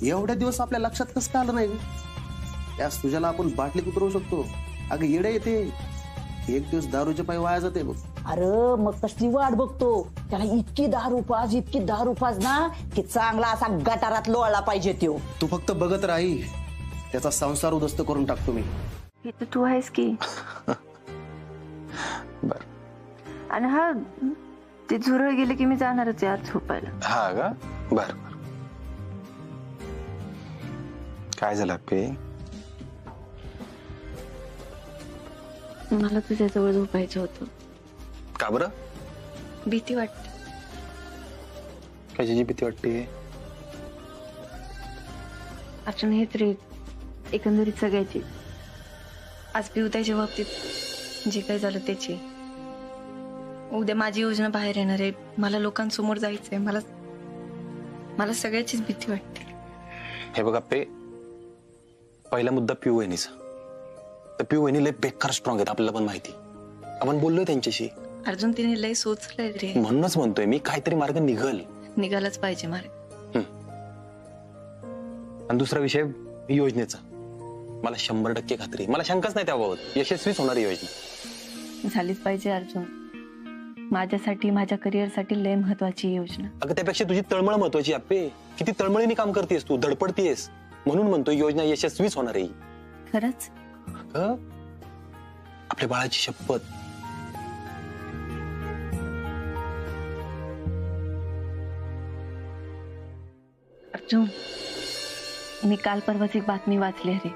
एवढ्या दिवस आपल्या लक्षात कसं काय आलं नाही? त्या सुजाला आपण बाटलीत उतरवू शकतो. अगं येडे येते, एक दिवस दारूच्या पायी वाया जाते बघ. अरे मग कसली वाट बघतो? त्याला इतकी दारू पाज ना की चांगला असा गटारात लोळला पाहिजे तो. तू फक्त बघत राही, त्याचा संसार उद्ध्वस्त करून टाकतो मी. हे तर तू आहेस की. बर. आणि हा ते झुरळ गेले की मी जाणारच आहे आज झोपायला. हा का? बर. काय झालं पे? मला तुझ्याजवळ झोपायचं होतं. का बरं? भीती वाटते. कशाची भीती वाटते? अर्जुन, हेच रे एकंदरीत सगळ्याची. आज पिवताईच्या बाबतीत जे काही झालं त्याची. उद्या माझी योजना बाहेर येणार आहे, मला लोकांसमोर जायचंय, मला सगळ्याचीच भीती वाटते. हे बघा पे, पहिला मुद्दा पिऊ वहिनीचा. तर पिऊ वहिनी लय बेकार स्ट्रॉंग आहेत, आपल्याला पण माहिती. आपण बोललोय त्यांच्याशी. अर्जुन तिने लय सोचलंय रे. म्हणूनच म्हणतोय मी, काहीतरी मार्ग निघालाच पाहिजे मार्ग. आणि दुसरा विषय योजनेचा, मला 100% खात्री, मला शंकाच नाही त्याबाबत, यशस्वीच होणारी योजना झालीच पाहिजे अर्जुन. माझ्यासाठी, माझ्या करिअरसाठी लय महत्वाची योजना. अगं त्यापेक्षा तुझी तळमळ महत्वाची. आपे किती तळमळीने काम करतेस तू, धडपडतेस, म्हणून म्हणतोय योजना यशस्वीच होणार आहे. खरंच? आपल्या बाळाची शपथ. अर्जुन, मी काल परवाच एक बातमी वाचली अरे.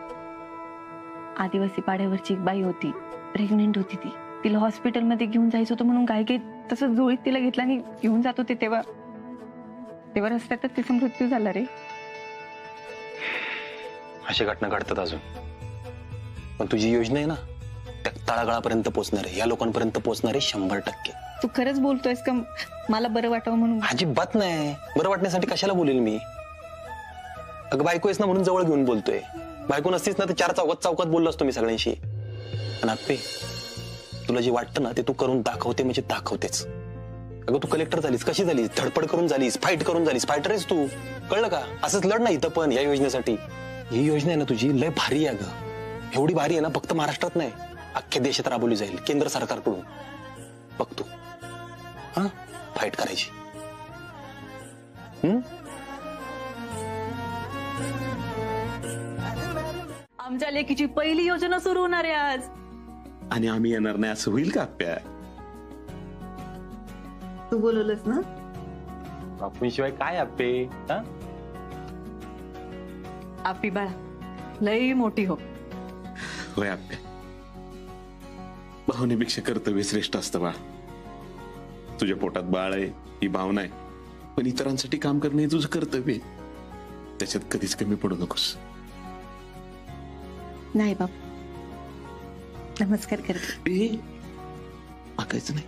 आदिवासी पाड्यावरची एक बाई होती, प्रेग्नेंट होती ती. तिला हॉस्पिटलमध्ये घेऊन जायचं होतं म्हणून काय तसं जोळीत तिला घेतला आणि घेऊन जात होते तेव्हा रस्त्यातच तिचा मृत्यू झाला रे. अशा घटना घडतात अजून. पण तुझी योजना आहे ना, त्या तळागाळापर्यंत पोहोचणार आहे, या लोकांपर्यंत पोहोचणार आहे 100%. तू खरंच बोलतोयस का? मला बरं वाटावं म्हणून? अजिबात नाही. बरं वाटण्यासाठी कशाला बोलेल मी? अगं बायको आहेस ना म्हणून जवळ घेऊन बोलतोय. बायको नसतीस ना तर 4 चौकात बोललो असतो मी सगळ्यांशी. आणि आपे, तुला जे वाटतं ना ते तू करून दाखवते म्हणजे दाखवतेच. अगं तू कलेक्टर झालीस, कशी झालीस? धडपड करून झालीस, फाईट करून झालीस. फायटर आहेस तू, कळलं का? असंच लढ नाही इथं पण या योजनेसाठी. ही योजना आहे ना तुझी लय भारी आहे अगं. एवढी भारी आहे ना, फक्त महाराष्ट्रात नाही, अख्ख्या देशात राबवली जाईल केंद्र सरकारकडून. बघ तू, हा फाईट करायची. आमच्या लेकीची पहिली योजना सुरू होणार आहे आज. आणि आम्ही येणार नाही असं होईल का आप्या? तू बोलवलंस ना? बापूंशिवाय काय आपे? आपी बाळा लई मोठी हो. होय आप्या, भावनेपेक्षा कर्तव्य श्रेष्ठ असतं बाळ. तुझ्या पोटात बाळ आहे ही भावना आहे, पण इतरांसाठी काम करणे हे तुझं कर्तव्य आहे. त्याच्यात कधीच कमी पडू नकोस. नाही बाप, नमस्कार करते. मागायचं नाही.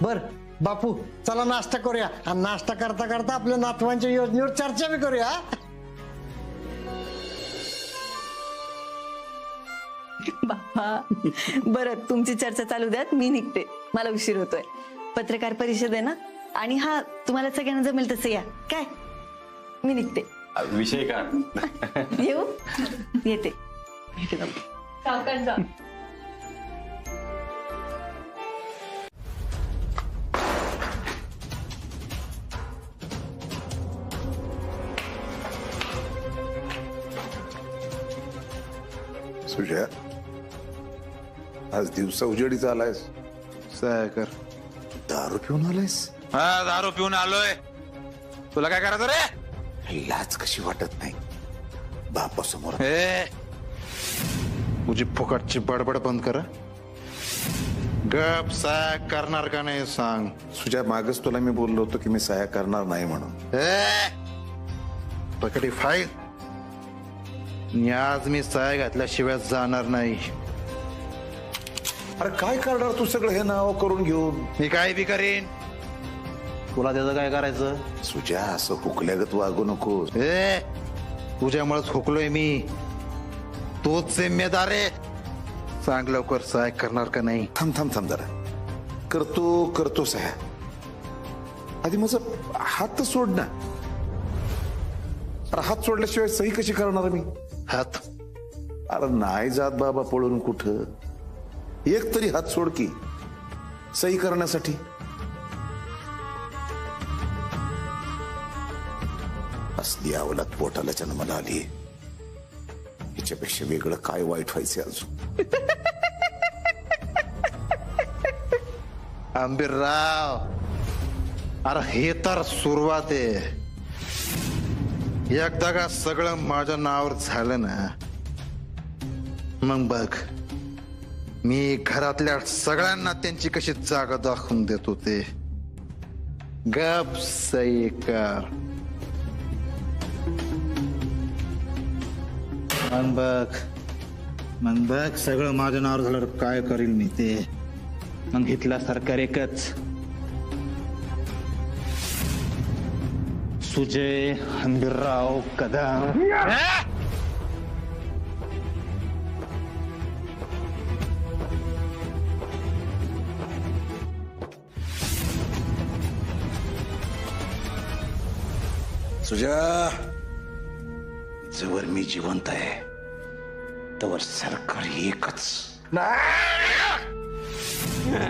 बर बापू, चला नाश्ता करूया. आणि नाश्ता करता करता आपल्या नातवांच्या योजनेवर चर्चा बी करूया. बाप्पा, बरं तुमची चर्चा चालू द्यात, मी निघते, मला उशीर होतोय. पत्रकार परिषद आहे ना, आणि हा तुम्हाला सगळ्यांना जमेल तसं या. काय, मी निघते. विषय का? येऊ? येते. सुजया, आज दिवसा उजेडीचा आलायस. सायकर, दारू पिऊन आलायस? हा, दारू पिऊन आलोय. तुला काय करायचं रे? लाज कशी वाटत नाही बापासमोर? तुझी फुकटची बडबड बंद कर. गप सह्या करणार का नाही सांग. सुजया, मागच तुला मी बोललो होतो की मी सह्या करणार नाही म्हणून. पकडी फाईल. आज मी सह्या घातल्याशिवाय जाणार नाही. अरे काय करणार तू सगळं हे नाव करून घेऊन? मी काय बी करीन. तुला त्याचं काय करायचं? सुजया, असं हुकल्यागत वागू नको. तुझ्यामुळेच हुकलोय मी. तोच जिम्मेदार आहे. सांग लवकर, सह्या करणार का नाही? थांब जरा. करतो सह्या. आधी माझं हात तर सोड ना. अरे हात सोडल्याशिवाय सही कशी करणार मी? हात? अरे नाही जात बाबा पळून कुठं. एक तरी हात सोड की सही करण्यासाठी. असली अवलाद पोटाला जन्माला आली. हिच्यापेक्षा वेगळं काय वाईट व्हायचं अजून? आंबीरराव, अरे हे तर सुरुवात आहे. एकदा का सगळं माझ्या नावावर झालं ना, मग बघ मी घरातल्या सगळ्यांना त्यांची कशी जागा दाखवून देतो ते. गप सही कर. मग बघ सगळं माझ्या नावावर झाल्यावर काय करील मी ते. मग इथला सरकार एकच, सुजय हंबीरराव कदम. सुजा, जवळ मी जिवंत आहे तवर सरकार एकच,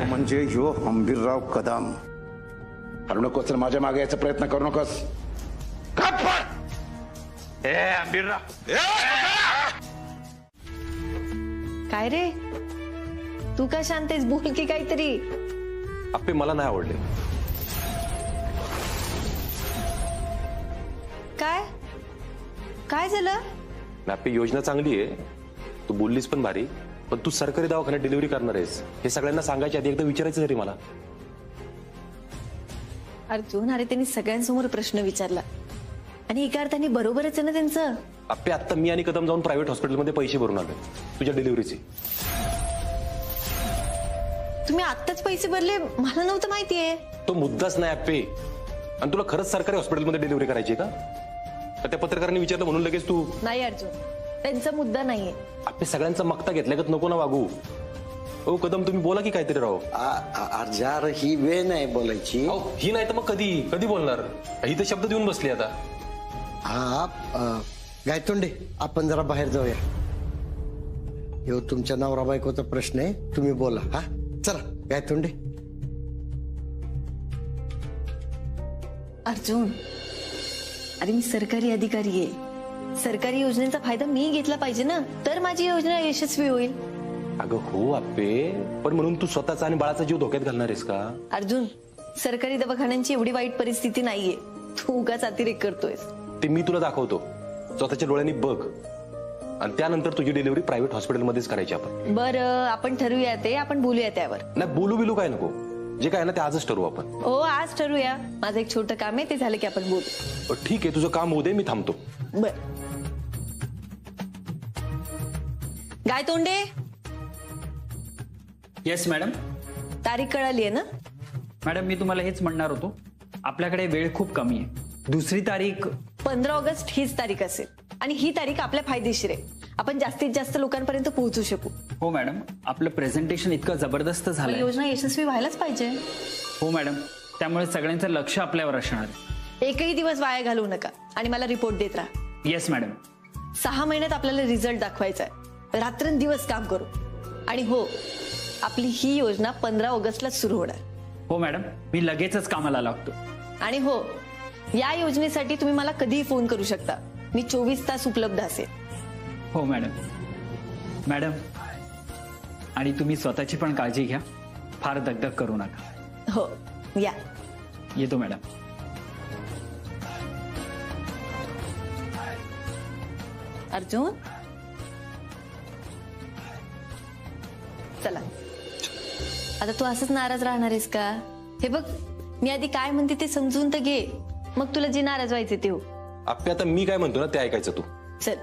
म्हणजे ह्यो हंबीरराव कदम. हरवू नकोस, तर माझ्या मागे यायचा प्रयत्न करू नकोस. काय रे, तू का शांत आहेस? बोल की काहीतरी. आप्पे मला नाही आवडले. काय काय झालं? आप्पे योजना चांगली आहे, तू बोललीस पण भारी, पण तू सरकारी दवाखान्यात डिलिव्हरी करणार आहेस हे सगळ्यांना सांगायच्या आधी एकदा विचारायचं तरी मला. अर्जुन, अरे त्यांनी सगळ्यांसमोर प्रश्न विचारला आणि एका अर्थाने बरोबरच आहे ना त्यांचं. आप्पे आता मी आणि कदम जाऊन प्रायव्हेट हॉस्पिटलमध्ये पैसे भरून आले तुझ्या डिलिव्हरीचे. तुम्ही आत्ताच पैसे भरले? मला नव्हतं माहितीये. तो मुद्दाच नाही आप्पे. आणि तुला खरंच सरकारी हॉस्पिटलमध्ये डिलिव्हरी करायची का? त्या पत्रकारांनी विचारलं म्हणून लगेच तू? नाही अर्जुन, त्यांचा मुद्दा नाहीये. आपल्या सगळ्यांचा मक्ता घेतल्यागत नको ना वागू. ओ कदम, तुम्ही बोला की काहीतरी राव. अर्जार, ही वेळ नाही बोलायची. ही नाही तर मग कधी कधी बोलणार? ही तर शब्द देऊन बसली आता. हा गायतोंडे, आपण जरा बाहेर जाऊया. ह्यो तुमच्या नवरा बायकोचा प्रश्न आहे, तुम्ही बोला. हा चला गायतोंडे. अर्जुन, अरे मी सरकारी अधिकारी आहे. सरकारी योजनेचा फायदा मी घेतला पाहिजे ना, तर माझी योजना यशस्वी होईल. अगं हो आप्पे, पण म्हणून तू स्वतःचा आणि बाळाचा जीव धोक्यात घालणार आहेस का? अर्जुन, सरकारी दवाखान्यांची एवढी वाईट परिस्थिती नाहीये. तू उगाच अतिरेक करतोयस. ते मी तुला दाखवतो, स्वतःच्या डोळ्यांनी बघ, आणि त्यानंतर तुझी डिलिव्हरी प्रायव्हेट हॉस्पिटलमध्येच करायची आपण. बरं, आपण ठरवूया ते, आपण बोलूया त्यावर. नाही, बोलू बिलू काय नको, जे काय ना ते आजच ठरवू आपण. हो, आज ठरवूया. माझं एक छोटं काम आहे, ते झालं की आपण बोलू. ठीक आहे, तुझं काम होऊ दे, मी थांबतो. बर. गायतोंडे. Yes madam. तारीख कळाली आहे ना? मॅडम, मी तुम्हाला हेच म्हणणार होतो, आपल्याकडे वेळ खूप कमी आहे. दुसरी तारीख 15 ऑगस्ट हीच तारीख असेल, आणि ही तारीख आपल्या फायदेशीर आहे. आपण जास्तीत जास्त लोकांपर्यंत पोहोचू शकू. हो मॅडम, आपलं प्रेझेंटेशन इतकं जबरदस्त झालं. योजना यशस्वी व्हायलाच पाहिजे. हो मॅडम, त्यामुळे सगळ्यांचं लक्ष आपल्यावर असणार आहे. एकही दिवस वाया घालवू नका आणि मला रिपोर्ट देत राहा. Yes madam. 6 महिन्यात आपल्याला रिझल्ट दाखवायचा आहे. रात्रंदिवस काम करू. आणि हो, आपली ही योजना 15 ऑगस्टला सुरू होणार. हो मॅडम, मी लगेचच कामाला लागतो. आणि हो, या योजनेसाठी तुम्ही मला कधीही फोन करू शकता. मी 24 तास उपलब्ध असेल. हो मॅडम. मॅडम, आणि तुम्ही स्वतःची पण काळजी घ्या, फार दगदग करू नका. हो, या. येतो मॅडम. अर्जुन, चला. आता तू असंच नाराज राहणार आहेस का? हे बघ, मी आधी काय म्हणते ते समजून तर घे, मग तुला जे नाराज व्हायचे ते हो. आप्पे, आता मी काय म्हणतो ना ते ऐकायचं तू. चल.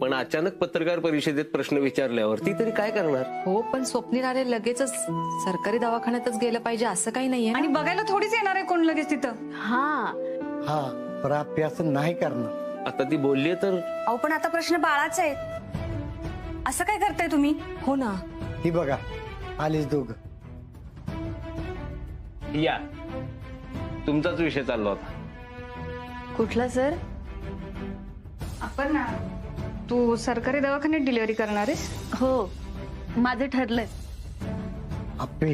पण अचानक पत्रकार परिषदेत प्रश्न विचारल्यावरती तरी काय करणार? हो, पण स्वप्नील अरे लगेचच सरकारी दवाखान्यातच गेलं पाहिजे असं काही नाहीये. आणि बघायला थोडीच येणार आहे कोण लगेच तिथं. हा पण आपल्या असं नाही करणार. आता ती बोलली तर. अहो, पण आता प्रश्न बाळाचा आहे. असं काय करताय तुम्ही? हो ना. ही बघा, आलीच दोघ. या, तुमचाच विषय चालला होता. कुठला सर? आपण ना, तू सरकारी दवाखान्यात डिलिव्हरी करणार आहेस? हो, माझं ठरलंय. आप्पे,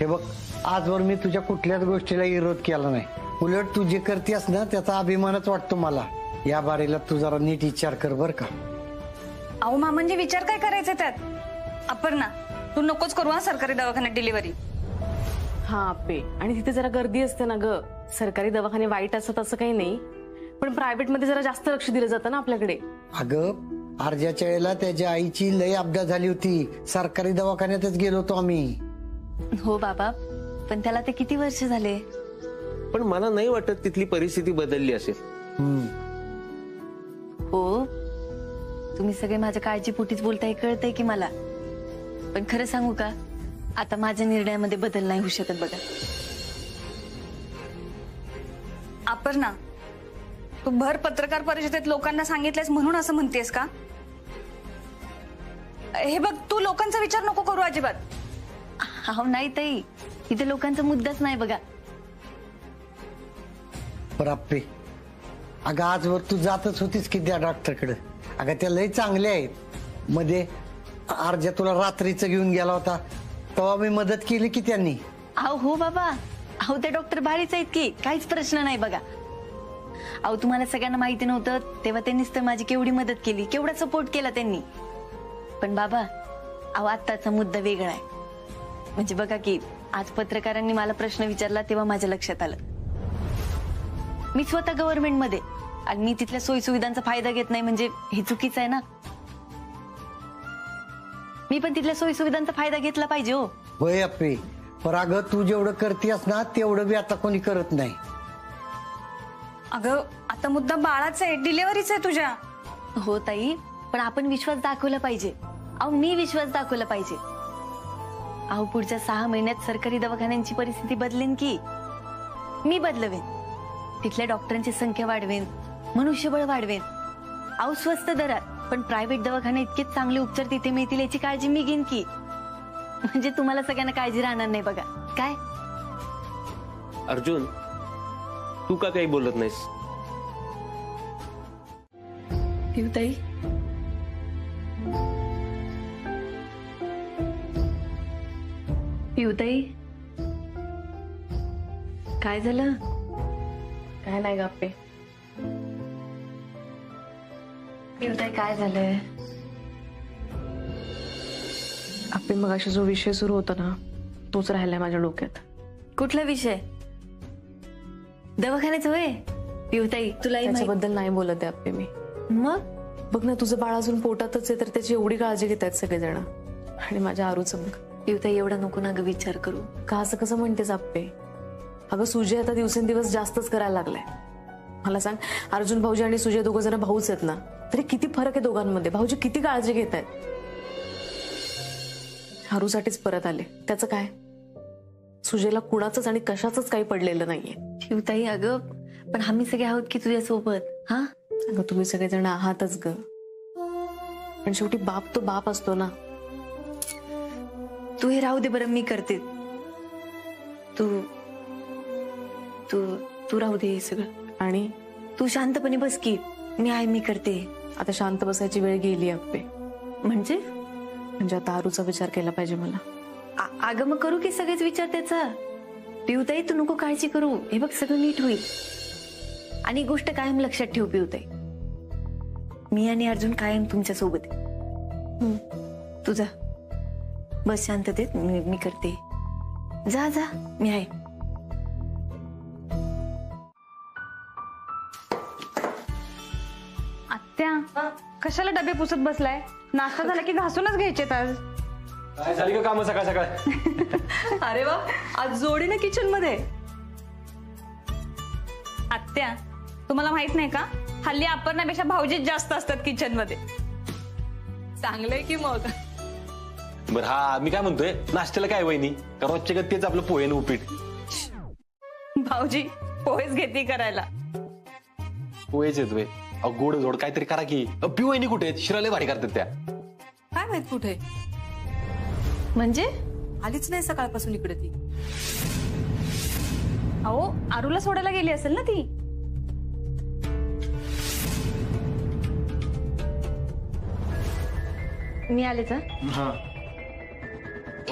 हे बघ, आजवर मी तुझ्या कुठल्याच गोष्टीला विरोध केला नाही. उलट तू जे करतेस ना त्याचा अभिमानच वाटतो मला. या बारीला तू जरा नीट विचार कर बर का. अहो म्हणजे विचार काय करायचे त्यात? आपण ना, तू नकोच करू हा सरकारी दवाखान्यात डिलिव्हरी. हा आप्पे, आणि तिथे जरा गर्दी असते ना ग. सरकारी दवाखाने वाईट असतात असं काही नाही, पण प्रायव्हेट मध्ये जरा जास्त लक्ष दिलं जातं ना आपल्याकडे. अगं, अर्जाच्या वेळेला त्याच्या आईची लय अपघात झाली होती. सरकारी दवाखान्यातच गेलो होतो आम्ही. हो बाबा, पण त्याला ते किती वर्ष झाले. पण मला नाही वाटत तिथली परिस्थिती बदलली असेल. हो, तुम्ही सगळे माझ्या काळजीपोटीच बोलताय, कळतंय की मला. पण खरं सांगू का, आता माझ्या निर्णयामध्ये बदल नाही होऊ शकत बघा. अपर्णा, तू भर पत्रकार परिषदेत लोकांना सांगितलंस म्हणून असं म्हणतेस का? हे बघ, तू लोकांचा विचार नको करू अजिबात. अहो नाही ताई, इथे लोकांचा मुद्दाच नाही बघा. बापरे, अगं आजवर तू जातच होतीस की त्या डॉक्टरकडे. अगं त्या लय चांगले आहेत. मध्ये अर्जा तुला रात्रीचं घेऊन गेला होता तेव्हा मी मदत केली की त्यांनी. अहो हो बाबा, अहो ते डॉक्टर भारीच आहेत की, काहीच प्रश्न नाही बघा. अहो तुम्हाला सगळ्यांना माहिती नव्हतं तेव्हा त्यांनीच तर माझी केवढी मदत केली, केवढा सपोर्ट केला त्यांनी. पण बाबा, अहो आत्ताचा मुद्दा वेगळा आहे. म्हणजे बघा की आज पत्रकारांनी मला प्रश्न विचारला तेव्हा माझ्या लक्षात आलं, मी स्वतः गव्हर्नमेंटमध्ये आणि मी तिथल्या सोयी सुविधांचा फायदा घेत नाही म्हणजे हे चुकीचं आहे ना. मी पण तिथल्या सोयी सुविधांचा फायदा घेतला पाहिजे. हो होय अप्पे, पण अगं तू जेवढं करतेस ना तेवढं बी आता कोणी करत नाही. अगं आता मुद्दा बाळाचा आहे, डिलिव्हरीचा आहे तुझ्या. हो ताई, पण आपण विश्वास दाखवला पाहिजे. अहो मी विश्वास दाखवला पाहिजे. अहो पुढच्या 6 महिन्यात सरकारी दवाखान्यांची परिस्थिती बदलेन की मी बदलवेन. तिथल्या डॉक्टरांची संख्या वाढवेन, मनुष्यबळ वाढवेन. अहो स्वस्त दरात पण प्रायव्हेट दवाखाने इतके चांगले उपचार तिथे मिळतील याची काळजी मी घेईन की. म्हणजे तुम्हाला सगळ्यांना काळजी राहणार नाही बघा. काय अर्जुन, तू का काही बोलत नाहीस? ताई, पिऊताई, काय झालं? काय नाही गप्पे. पिऊताई काय झालंय? आपे मगाशी जो विषय सुरू होता ना तोच राहिलाय माझ्या डोक्यात. कुठला विषय? दवाखान्याचं होय? पिऊताई तुला त्याच्याबद्दल नाही बोलत आहे आपे मी. मग बघ ना, तुझं बाळ अजून पोटातच आहे तर त्याची एवढी काळजी घेत आहेत सगळेजण. आणि माझ्या आरूचं बघ. पिऊताई एवढा नको ना ग विचार करू. का असं कसं म्हणतेस आपे? अगं सुजय आता दिवसेंदिवस जास्तच करायला लागलाय. मला सांग, अर्जुन भाऊजी आणि सुजय दोघं जण भाऊच आहेत ना, तरी किती फरक आहे दोघांमध्ये. भाऊजी किती काळजी घेत आहेत. हारूसाठीच परत आले, त्याचं काय? सुजयला कुणाचंच आणि कशाचंच काही पडलेलं नाहीये. शिवताई अगं, पण आम्ही सगळे आहोत की तुझ्या सोबत. हा अगं तुम्ही सगळेजण आहातच ग, पण शेवटी बाप तो बाप असतो ना. तू हे राहू दे बरं, मी करते. तू तू तू राहू दे हे सगळं आणि तू शांतपणे बस की. मी आहे, मी करते. आता शांत बसायची वेळ गेली अप्पे. म्हणजे आता आरूचा विचार केला पाहिजे मला. अगं मग करू की सगळेच विचार त्याचा. पिऊताई तू नको काळजी करू, हे बघ सगळं नीट होईल. आणि गोष्ट कायम लक्षात ठेव पिऊताई, मी आणि अर्जुन कायम तुमच्या सोबत आहे. तुझा बस शांततेत, मी करते. जा जा, मी आहे. आत्या, कशाला डबे पुसत बसलाय? नाश्ता झाला की घासूनच घ्यायचेत आज. काय झाली का काम सकाळ सकाळ? अरे वा, आज जोडी ना किचन मध्ये. आत्या, तुम्हाला माहित नाही का, हल्ली अपर्णापेक्षा भाऊजीच जास्त असतात किचन मध्ये. चांगलंय की मग. बरं हा, मी काय म्हणतोय, नाश्त्याला काय वहिनी? का रोजच्या गत तेच आपलं पोहे आणि उपीट? भाऊजी पोहेच घेते करायला. पोहेच येतोय. गोड जोड काहीतरी करा की. पिऊ वहिनी कुठे आहेत? शिराले भारी करतात त्या. काय माहित कुठे? म्हणजे आलीच नाही सकाळपासून इकडे ती. अहो आरूला सोडायला गेली असेल ना ती. मी आले का? हा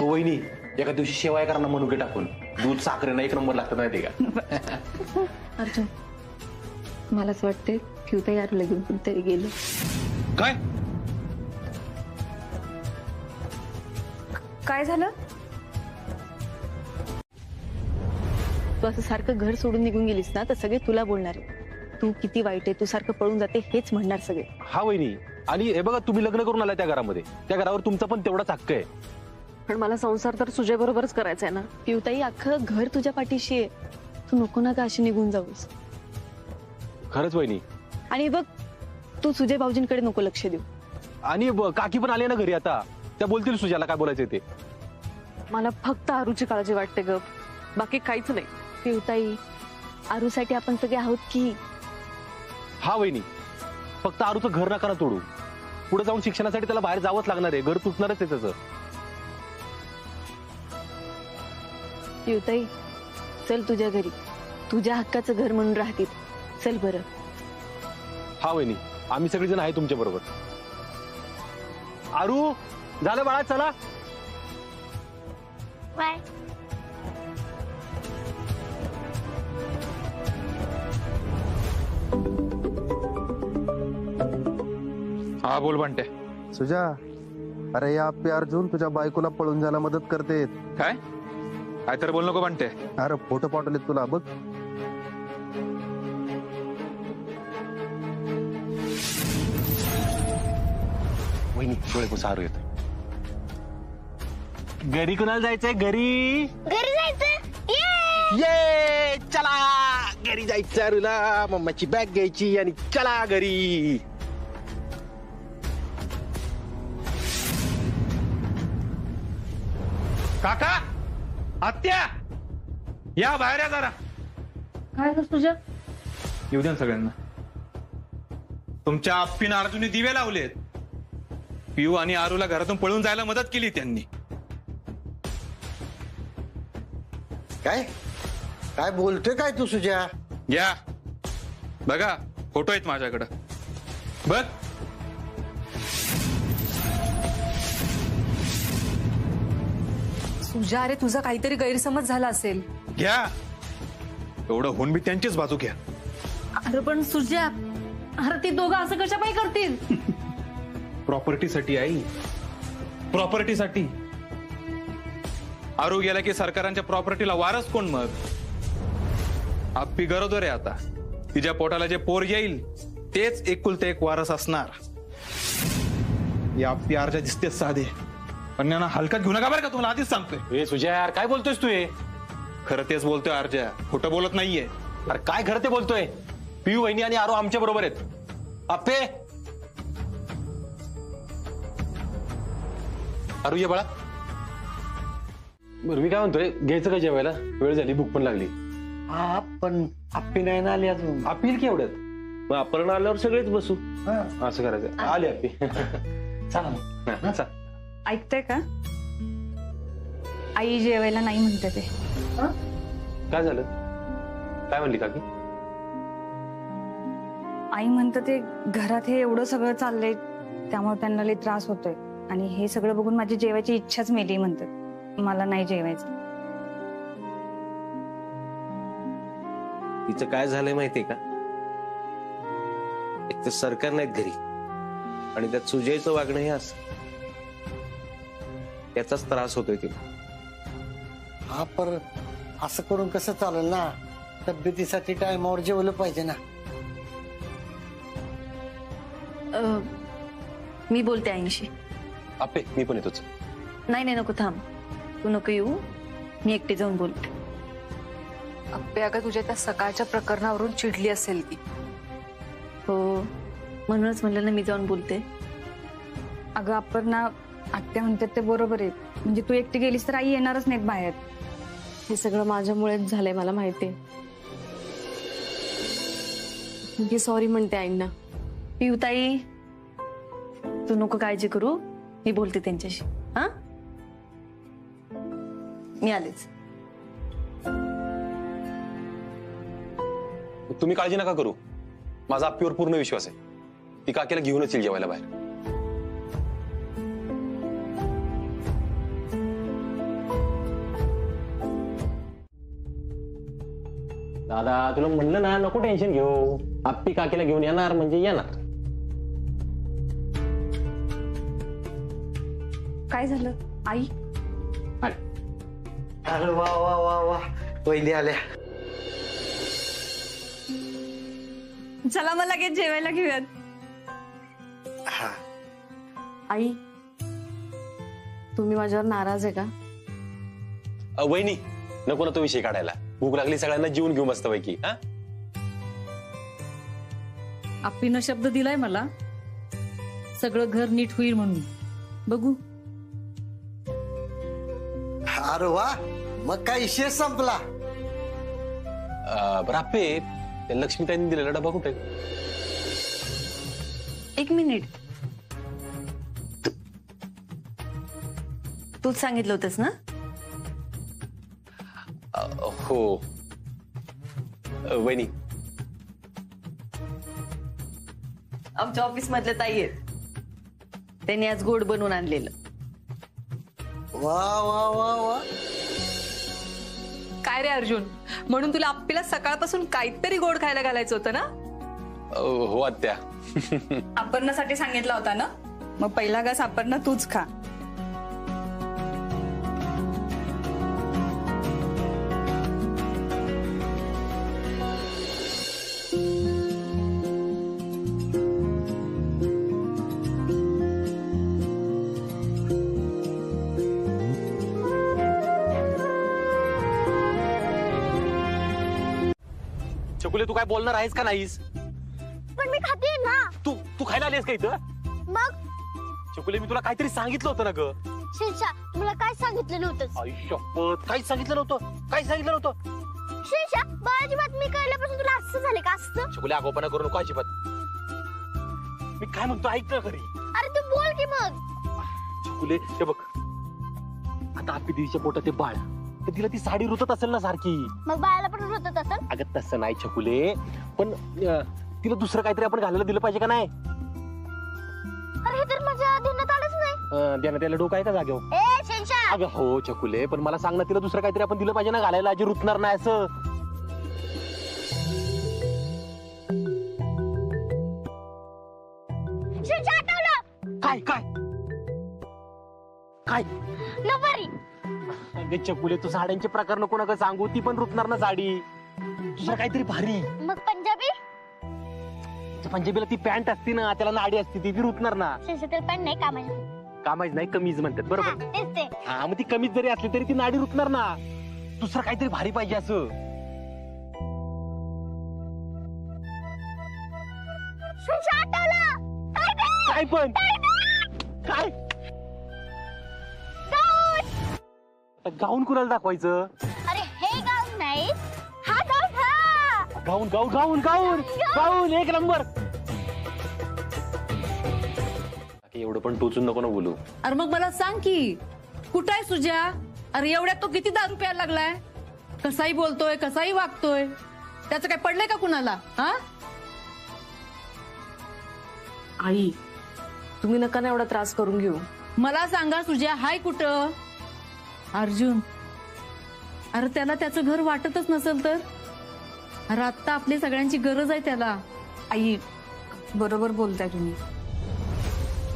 वहिनी, एका दिवशी शेवाय करा ना मनुके टाकून. दूध साखरेनं 1 नंबर लागतं माहिती का? अर्जुन, मलाच वाटते पिऊताई आरूला घेऊन कुठेतरी गेलो. काय काय झालं? तू असं सारखं घर सोडून निघून गेलीस ना तर सगळे तुला बोलणार आहे. तू किती वाईट आहे, तू सारखं पळून जाते हेच म्हणणार सगळे. हा वहिनी, आणि हे बघा तुम्ही लग्न करून आलाय त्या घरामध्ये, त्या घरावर तुमचा पण तेवढाच हक्क आहे. पण मला संसार तर सुजय बरोबरच करायचा आहे ना. पिऊताई अख्खं घर तुझ्या पाठीशी आहे, तू नको ना का अशी निघून जाऊस. खरंच वहिनी. आणि बघ, तू सुजय भाऊजींकडे नको लक्ष देऊ. आणि काकी पण आले ना घरी आता. त्या बोलतील सुजाला काय बोलायचं ते. मला फक्त आरूची काळजी वाटते ग, बाकी काहीच नाही. पिवताई, आरूसाठी आपण सगळे आहोत की. हा वहिनी, फक्त आरूचं घर नका ना तोडू. पुढे जाऊन शिक्षणासाठी त्याला बाहेर जावंच लागणार आहे, घर तुटणारच आहे त्याचं. पिवताई, चल तुझ्या घरी, तुझ्या हक्काचं घर म्हणून राहतील. चल बरं. हा वहिनी, आम्ही सगळेजण आहे तुमच्या बरोबर. आरू, झालं बाळा, चला. बाय. हा बोल बंटे. सुजा, अरे या आप्पे अर्जुन तुझ्या बायकोला पळून जायला मदत करते. काय काय तर बोल नको बंटे. अरे फोटो पाठवले तुला बघ. वहिनी डोळे पुसा, आरू येतो. घरी कुणाला जायचंय? घरी घरी जायचं. ये चला घरी जायचं. आरूला मम्माची बॅग घ्यायची आणि चला घरी. काका, आत्या, या बाहेर या जरा. काय तुझ्या येऊ द्या ना सगळ्यांना. तुमच्या आप्पीनं अर्जुनी दिवे लावलेत. पिऊ आणि आरूला घरातून पळून जायला मदत केली त्यांनी. काय काय बोलतोय काय तू सुजा? या बघा, फोटो आहेत माझ्याकडं. बघ. सुजा, अरे तुझा काहीतरी गैरसमज झाला असेल. घ्या, एवढं होऊन बी त्यांचीच बाजू घ्या. अरे पण सुजा, अरे ती दोघं असं कशा पाय करतील? प्रॉपर्टीसाठी आई, प्रॉपर्टीसाठी. आरू गेला की सरकारांच्या प्रॉपर्टीला वारस कोण मग? आप्पी गरोदर आहे आता. तिच्या पोटाला जे पोर येईल तेच एकुलते एक वारस असणार. या आप्पी आरच्या दिसतेच साधे, पण यांना हलक्यात घेऊ नका बरं का, तुम्हाला आधीच सांगतोय. सुजय यार, काय बोलतोयस तू? हे खरं तेच बोलतोय आरच्या, खोटं बोलत नाहीये. अरे काय खरं ते बोलतोय? पियू वहिनी आणि आरू आमच्या बरोबर आहेत. आप्पे, आरू ये बाळा. बरं मी काय म्हणतोय, घ्यायचं का जेवायला? वेळ झाली, भूक पण लागली. हा पण आप्पी नाही ना आली अजून. आपील की एवढ्यात? मग आपण आल्यावर सगळेच बसू. असं करायचं. आली आप्पी. चला चल. ऐकताय का? आई जेवायला नाही म्हणते ते. काय झालं? काय म्हणली काकी? आई म्हणते ते घरात हे एवढं सगळं चाललंय त्यामुळे त्यांना लई त्रास होतोय आणि हे सगळं बघून माझी जेवायची इच्छाच मेली म्हणतात. मला नाही जेवायचं. तिचं काय झालंय माहितीये का? एक तर सरकार नाहीत घरी आणि त्यात सुजयचं वागणं हे असं, त्याचाच त्रास होतोय तिला. हा पर असं करून कसं चालेल ना? तब्येतीसाठी टायमावर जेवलं पाहिजे ना. मी बोलते आईंशी. आपे मी पण येतोच. नाही नाही नको, थांब, तू नको येऊ, मी एकटी जाऊन बोलते. अप्पे, अगं तुझ्या त्या सकाळच्या प्रकरणावरून चिडली असेल ती. हो, म्हणूनच म्हणलं ना मी जाऊन बोलते. अगं अपर्णा, आत्या म्हणतात ते बरोबर आहे. म्हणजे तू एकटी गेलीस तर आई येणारच नाहीत बाहेर. हे सगळं माझ्यामुळेच झालंय, मला माहितीये. मी सॉरी म्हणते आईंना. पिवताई, तू नको काळजी करू, मी बोलते त्यांच्याशी. हा, मी आलेच. तुम्ही काळजी नका करू, माझा आप्पीवर पूर्ण विश्वास आहे. ती काकीला घेऊनच येईल जेवायला बाहेर. दादा, तुला म्हणलं ना नको टेन्शन घेऊ. आप्पी काकीला घेऊन येणार म्हणजे येणार. काय झालं आई? अरे वा वा वा वा, पहिली आल्या. चला मग लगेच जेवायला घेऊयात. आई, तुम्ही माझ्यावर नाराज आहे का? वहिनी, नको ना तो विषय काढायला. भूक लागली, सगळ्यांना जीवन घेऊ मस्त पैकी. हा, आप्पीनं शब्द दिलाय मला, सगळं घर नीट होईल म्हणून. बघू अरे वा, मग काय विषय संपला. बरं आपे, त्या लक्ष्मीताईंनी दिलेला डबा कुठे? एक मिनिट. तूच सांगितलं होतंस ना? हो वहिनी. आमच्या ऑफिस मधले ताई आहेत, त्यांनी आज गोड बनवून आणलेलं. वा वा वा वा. काय रे अर्जुन, म्हणून तुला आप्पीला सकाळपासून काहीतरी गोड खायला घालायचं होतं ना? हो आत्या. अपर्णासाठी सांगितला होता ना, मग पहिला घास अपर्णा तूच खा. चकुले तू काय बोलणार आहेस का नाहीस? पण मी खाते ना. तू खायला आलीस का इथं? मग चकुले मी तुला काहीतरी सांगितलं होतं ना ग. शेषा, तुम्हाला काय सांगितलं नव्हतं? आयुष्यपत काहीच सांगितलं नव्हतं. काहीच सांगितलं नव्हतं. शेषा, बाळाची बातमी कळल्यापासून तुला असं झाले का? असतं चकुले आगोपणा करू नको अजिबात. मी काय म्हणतो ऐक ना खरी. अरे तू बोल की मग. चकुले हे बघ, आता आपली दिदीच्या पोटात ते बाळ, तर तिला ती साडी रुतत असेल ना सारखी. मग बाळाला पण होत असेल. अगं तसं नाही छकुले, पण तिला दुसरं काहीतरी आपण घालायला दिलं पाहिजे का नाही? अरे हे तर माझ्या ध्यानात आलंच नाही. त्यानं त्याला डोकं आहे का जागेवर? ए शेषा, अगं हो छकुले, पण मला सांग ना, तिला दुसरं काहीतरी आपण दिलं पाहिजे ना घालायला, आजी रुतणार नाही असं. शेषा आठवलं. काय काय काय? नवरी. अगं छकुले, तू साड्यांचे प्रकार नको नका सांगू, ती पण रुतणार ना साडी. दुसरं काहीतरी भारी. मग पंजाबी. पंजाबीला ती पॅन्ट असते ना, त्याला नाडी असते, ती रुतणार ना. शेषा तर पण नाही कामाची. कामाच नाही, कमीज म्हणतात बरोबर. तेच ते. हा मग ती कमीज जरी असली तरी ती नाडी रुतणार ना. दुसरं काहीतरी भारी पाहिजे असं. शेषा आठवलं. काय पण काय? गाऊन कुणाला दाखवायचं? अरे हे गाऊन नाही, हा गाऊन. हा गाऊन गाऊन गाऊन गाऊन गाऊन एक नंबर. एवढं पण टोचून नको ना बोलू. अरे मग मला सांग की, कुठं आहे सुजा? अरे एवढ्यात तो किती दारू प्यायला लागलाय, कसाही बोलतोय, कसाही वागतोय. त्याचं काय पडलंय का कुणाला? हा आई, तुम्ही नका ना एवढा त्रास करून घेऊ. मला सांगा सुजा, हाय कुठं अर्जुन? अरे त्याला त्याचं घर वाटतच नसेल तर? अरे आत्ता आपली सगळ्यांची गरज आहे त्याला. आई बरोबर बोलताय तुम्ही.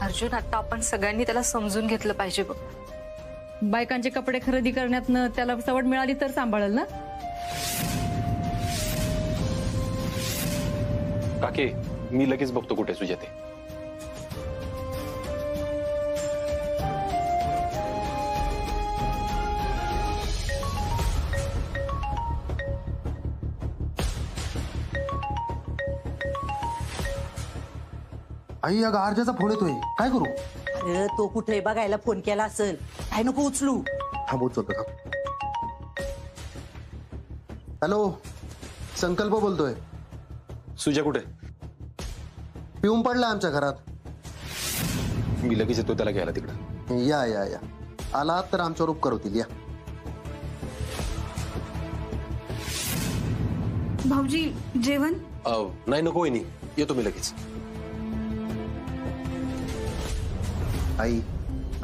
अर्जुन, आता आपण सगळ्यांनी त्याला समजून घेतलं पाहिजे बघ. बायकांचे कपडे खरेदी करण्यातनं त्याला सवड मिळाली तर सांभाळेल ना. काके, मी लगेच बघतो कुठे सुजा ते. आई, या गार्जाचा फोन येतोय, काय करू? अरे तो कुठे बघायला फोन केला असेल, काय नको उचलू. थांबवत होतो. हॅलो, संकल्प बोलतोय. सुजा कुठे? पिऊन पडला आमच्या घरात. मी लगेच येतो त्याला घ्यायला तिकडे. या या या, आला तर आमच्यावर उपकार होतील. या भाऊजी, जेवण? नाही नको वहिनी, येतो मी लगेच. आई,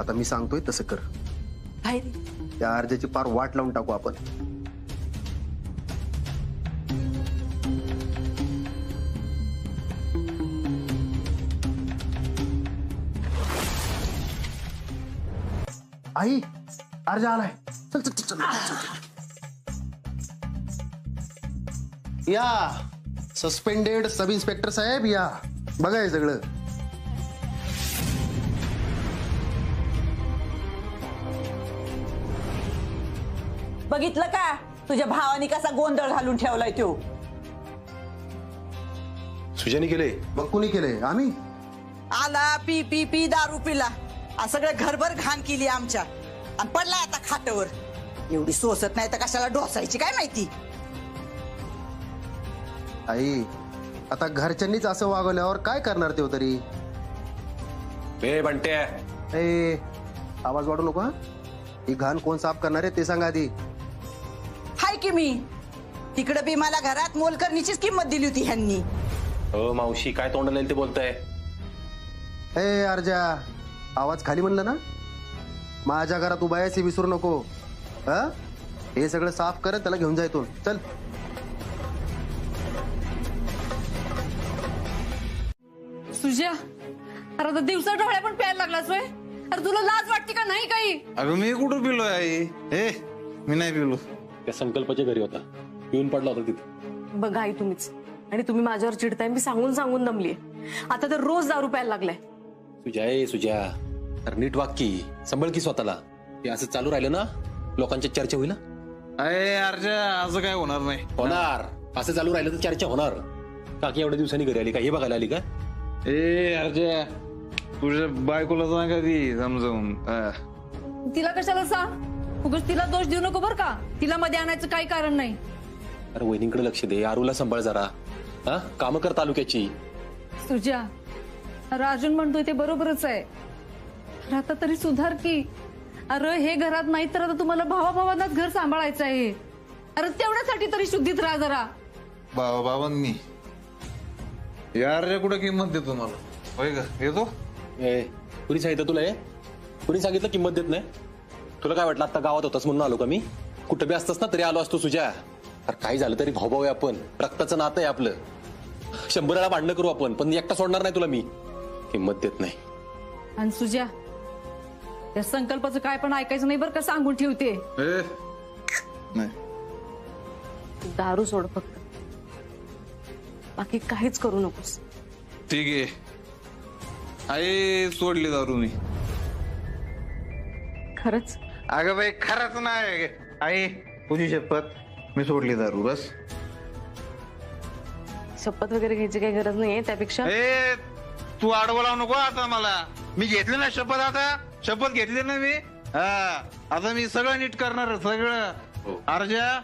आता मी सांगतोय तसं कर. काय? त्या अर्जाची पार वाट लावून टाकू आपण. आई, अर्जा आलाय. चल चल चल चल. या सस्पेंडेड सब इन्स्पेक्टर साहेब, या बघा हे सगळं. बघितलं का तुझ्या भावानी कसा गोंधळ घालून ठेवलाय तो? सुजाने केले? मग कुणी केले? आम्ही. आला पी पी पी दारू पिला, सगळं घरभर घाण केली आमच्या, आणि पडलाय आता खाटावर. एवढी सोसत नाही तर कशाला डोसायची काय माहिती. आई आता घरच्यांनीच असं वागवल्यावर काय करणार ते तरी. बे बंटे, ए आवाज वाढू नको हा. ही घाण कोण साफ करणार आहे ते सांगा आधी. हाय की मी तिकडे बी मला घरात मोलकरणीचीच किंमत दिली होती ह्यांनी. हो मावशी, काय तोंडाला येईल ते बोलताय. ए अर्जा, आवाज खाली म्हणलं ना. माझ्या घरात उभा आहेस हे विसरू नको. हा हे सगळं साफ करत त्याला घेऊन जायतो. चल. सुजा, अरे आता दिवसा ढवळ्या पण प्यायला लागलास होय. अरे तुला लाज वाटते का नाही काही. अगं मी कुठं पिलोय आई. ए मी नाही पिलो. त्या संकल्पाच्या घरी होता, पिऊन पडला होता तिथे. बघा आई तुम्हीच, आणि तुम्ही माझ्यावर चिडताय. मी सांगून सांगून दमलीये. आता तर रोज दारू प्यायला लागलाय. सुजा तर नीट वाक्की, संभळ की स्वतःला. हे असं चालू राहिलं ना लोकांच्या चर्चा होईल. अरे अर्जा, असं काय होणार नाही. होणार. असं चालू राहिलं तर चर्चा होणार. काकी एवढ्या दिवसांनी घरी आली का, हे बघायला आली का. ए अर्जा, तुझ्या बायकोला सांगा ती समजावून. तिला कशाला सांग, उगाच तिला दोष देऊ नको बर का. तिला मध्ये आणायचं काही कारण नाही. अरे वहिनींकडे लक्ष दे, आरूला सांभाळ जरा. हा कामं कर तालुक्याची. सुजा, अरे अर्जुन म्हणतोय ते बरोबरच आहे. अरे आता तरी सुधार की. अरे हे घरात नाही तर आता तुम्हाला भावाभावांनाच घर सांभाळायचं आहे. अरे तेवढ्यासाठी तरी शुद्धीत राहा जरा. बाबांनी यार कुठं किंमत देतो मला. होय का, येतो. कुणी सांगितलं तुला हे? कुणी सांगितलं किंमत देत नाही? तुला काय वाटलं आता गावात होतास म्हणून आलो का मी? कुठं बी असतास ना तरी आलो असतो सुजा. अरे काही झालं तरी भाऊ आहे आपण, रक्ताचं नातं आहे आपलं. 100 वेळा भांडणं करू आपण, पण एकटा सोडणार नाही तुला मी. किंमत देत नाही. आणि सुजा, त्या संकल्पाचं काय पण ऐकायचं नाही बरं का, सांगून ठेवते. नाही दारू सोड फक्त, बाकी काहीच करू नकोस. ठीक आहे आई, सोडली दारू मी. खरंच? अगं बाई खरंच नाही आई, तुझी शपथ, मी सोडली दारू. बस. शपथ वगैरे घ्यायची काही गरज नाहीये. त्यापेक्षा ए तू आडवं लावू नको आता मला. मी घेतली ना शपथ, आता शपथ घेतली ना मी. आता मी सगळं नीट करणार सगळं. अर्जा,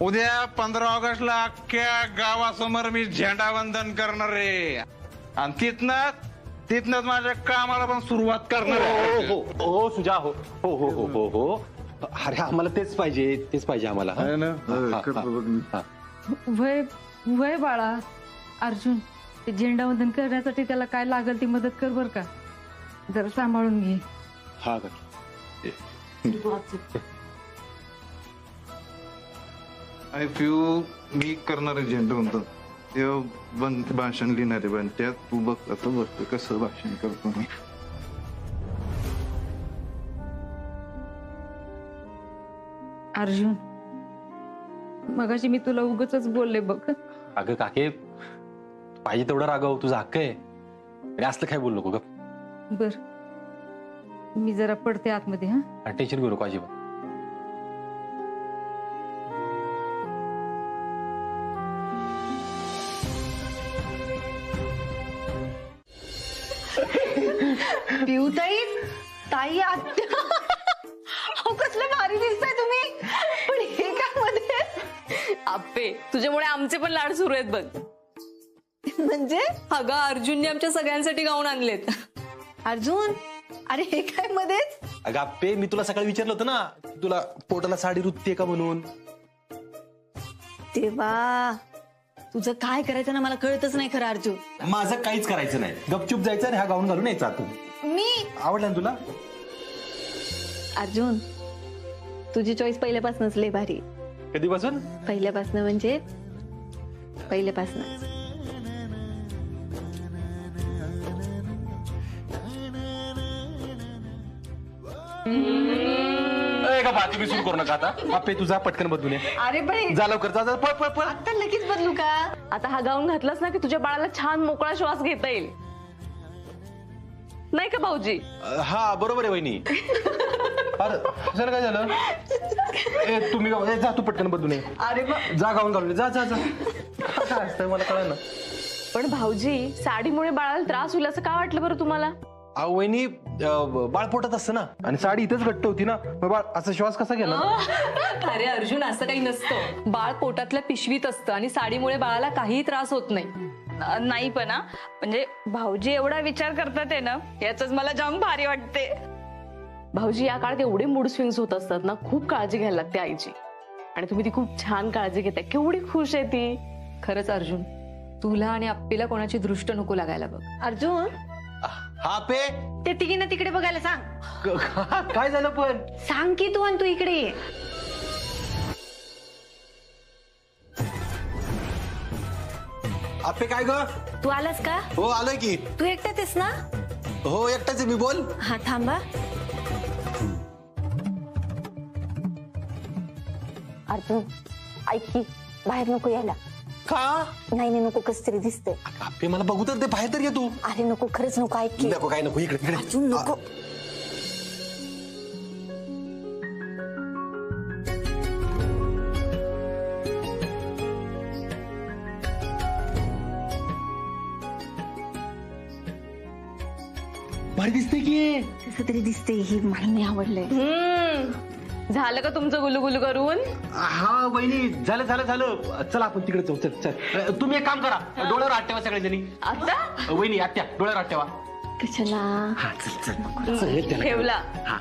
उद्या 15 ऑगस्टला अख्ख्या गावासमोर मी झेंडावंदन करणार आहे. आणि तिथनच माझ्या कामाला पण सुरुवात करणार आहे. हो सुजा, हो हो हो हो हो हो. अरे आम्हाला तेच पाहिजे आम्हाला. वय वय बाळा. अर्जुन, ते झेंडावंदन करण्यासाठी त्याला काय लागेल ती मदत कर बर का. जरा सांभाळून घे. हा का. आय फ्यू मी करणार आहे झेंडावंदन. ते भाषण लिहिणार आहे. पण त्यात तू बघ आता बघ कसं भाषण करतो मी. अर्जुन, मगाशी मी तुला उगाचच बोलले बघ. अगं काके, पाहिजे तेवढं रागाव, तुझा हक्क आहे. आणि असलं काय बोलू नको ग. बर, मी जरा पडते आतमध्ये. हा टेन्शन घेऊ नको अजिबात. पिऊताई, ताई, आत्या, कसलं भारी दिसताय तुम्ही. पण हे काय मध्ये? आप्पे, तुझ्यामुळे आमचे पण लाड सुरू आहेत बघ. म्हणजे अगं अर्जुनने आमच्या सगळ्यांसाठी गाऊन आणलेत. अर्जुन, अरे हे काय मध्येच? अगं आप्पे, मी तुला सकाळी विचारलं होतं ना, तुला पोटाला साडी रुतते का म्हणून. तेव्हा तुझं काय करायचं ना मला कळतच नाही खरं अर्जुन. माझं काहीच करायचं नाही, गपचूप जायचं आणि हा गाऊन घालून यायचा. तू मी आवडला ना तुला? अर्जुन, तुझी चॉईस पहिल्यापासूनच लय भारी. कधीपासून? पहिल्यापासून म्हणजे पहिल्यापासून. का बात तुम्ही सुरू करू नका आता. आप्पे तुझा पटकन बदलून ये. अरे पण जा लवकर, जा पळ पळ पळ. आता लगेच बदलू का? आता हा गाऊन घातलास ना की तुझ्या बाळाला छान मोकळा श्वास घेता येईल, नाही का भाऊजी? हा बरोबर आहे वहिनी. अरे काय झालं? तुम्ही जा, तू पटकन बदलून ये. अरे जा गाऊन घालून जा जा जा. काय असतं मला कळलं ना. पण भाऊजी, साडीमुळे बाळाला त्रास होईल असं का वाटलं बरं तुम्हाला? वहिनी बाळ पोटात असतं ना आणि साडी इथंच घट्ट होती ना, मग बाळ असं श्वास कसा घेणार? अरे अर्जुन, असं काही नसतं. बाळ पोटातल्या पिशवीत असतं आणि साडीमुळे बाळाला काहीही त्रास होत नाही. नाही पण म्हणजे भाऊजी एवढा विचार करतात आहे ना, याच मला जाम भारी वाटते. भाऊजी या काळात एवढे मूड स्विंग्स होत असतात ना, खूप काळजी घ्यायला लागते आईची. आणि तुम्ही ती खूप छान काळजी घेताय. केवढी खुश आहे ती. खरंच अर्जुन, तुला आणि आप्पीला कोणाची दृष्ट नको लागायला बघ. अर्जुन हा पे ते तिघींना तिकडे बघायला सांग. काय झालं पण? सांग की तू, आणि तू इकडे ये. आपे काय ग? तू आलास का? हो आलोय की. तू एकटाच आहेस ना? हो एकटाच आहे मी. बोल. हा थांबा. अर्जुन ऐक की, बाहेर नको यायला. का? नाही नाही नको, कस तरी दिसते. आपे मला बघू तर दे, बाहेर तर ये तू. अरे नको, खरंच नको. ऐक की. नको काय नको, इकडे इकडे. अर्जुन नको. भारी दिसते की. कसं तरी दिसते. ही मला नाही आवडलंय. झालं का तुमचं गुलुगुलू करून? हा वहिनी, झालं झालं झालं. चला आपण तिकडे जाऊ. चल चल. तुम्ही एक काम करा, डोळ्यावर हात ठेवा सगळेजणी. आता वहिनी आत्या डोळ्यावर हात ठेवा. कशाला? हा चल चल. ठेवला. हा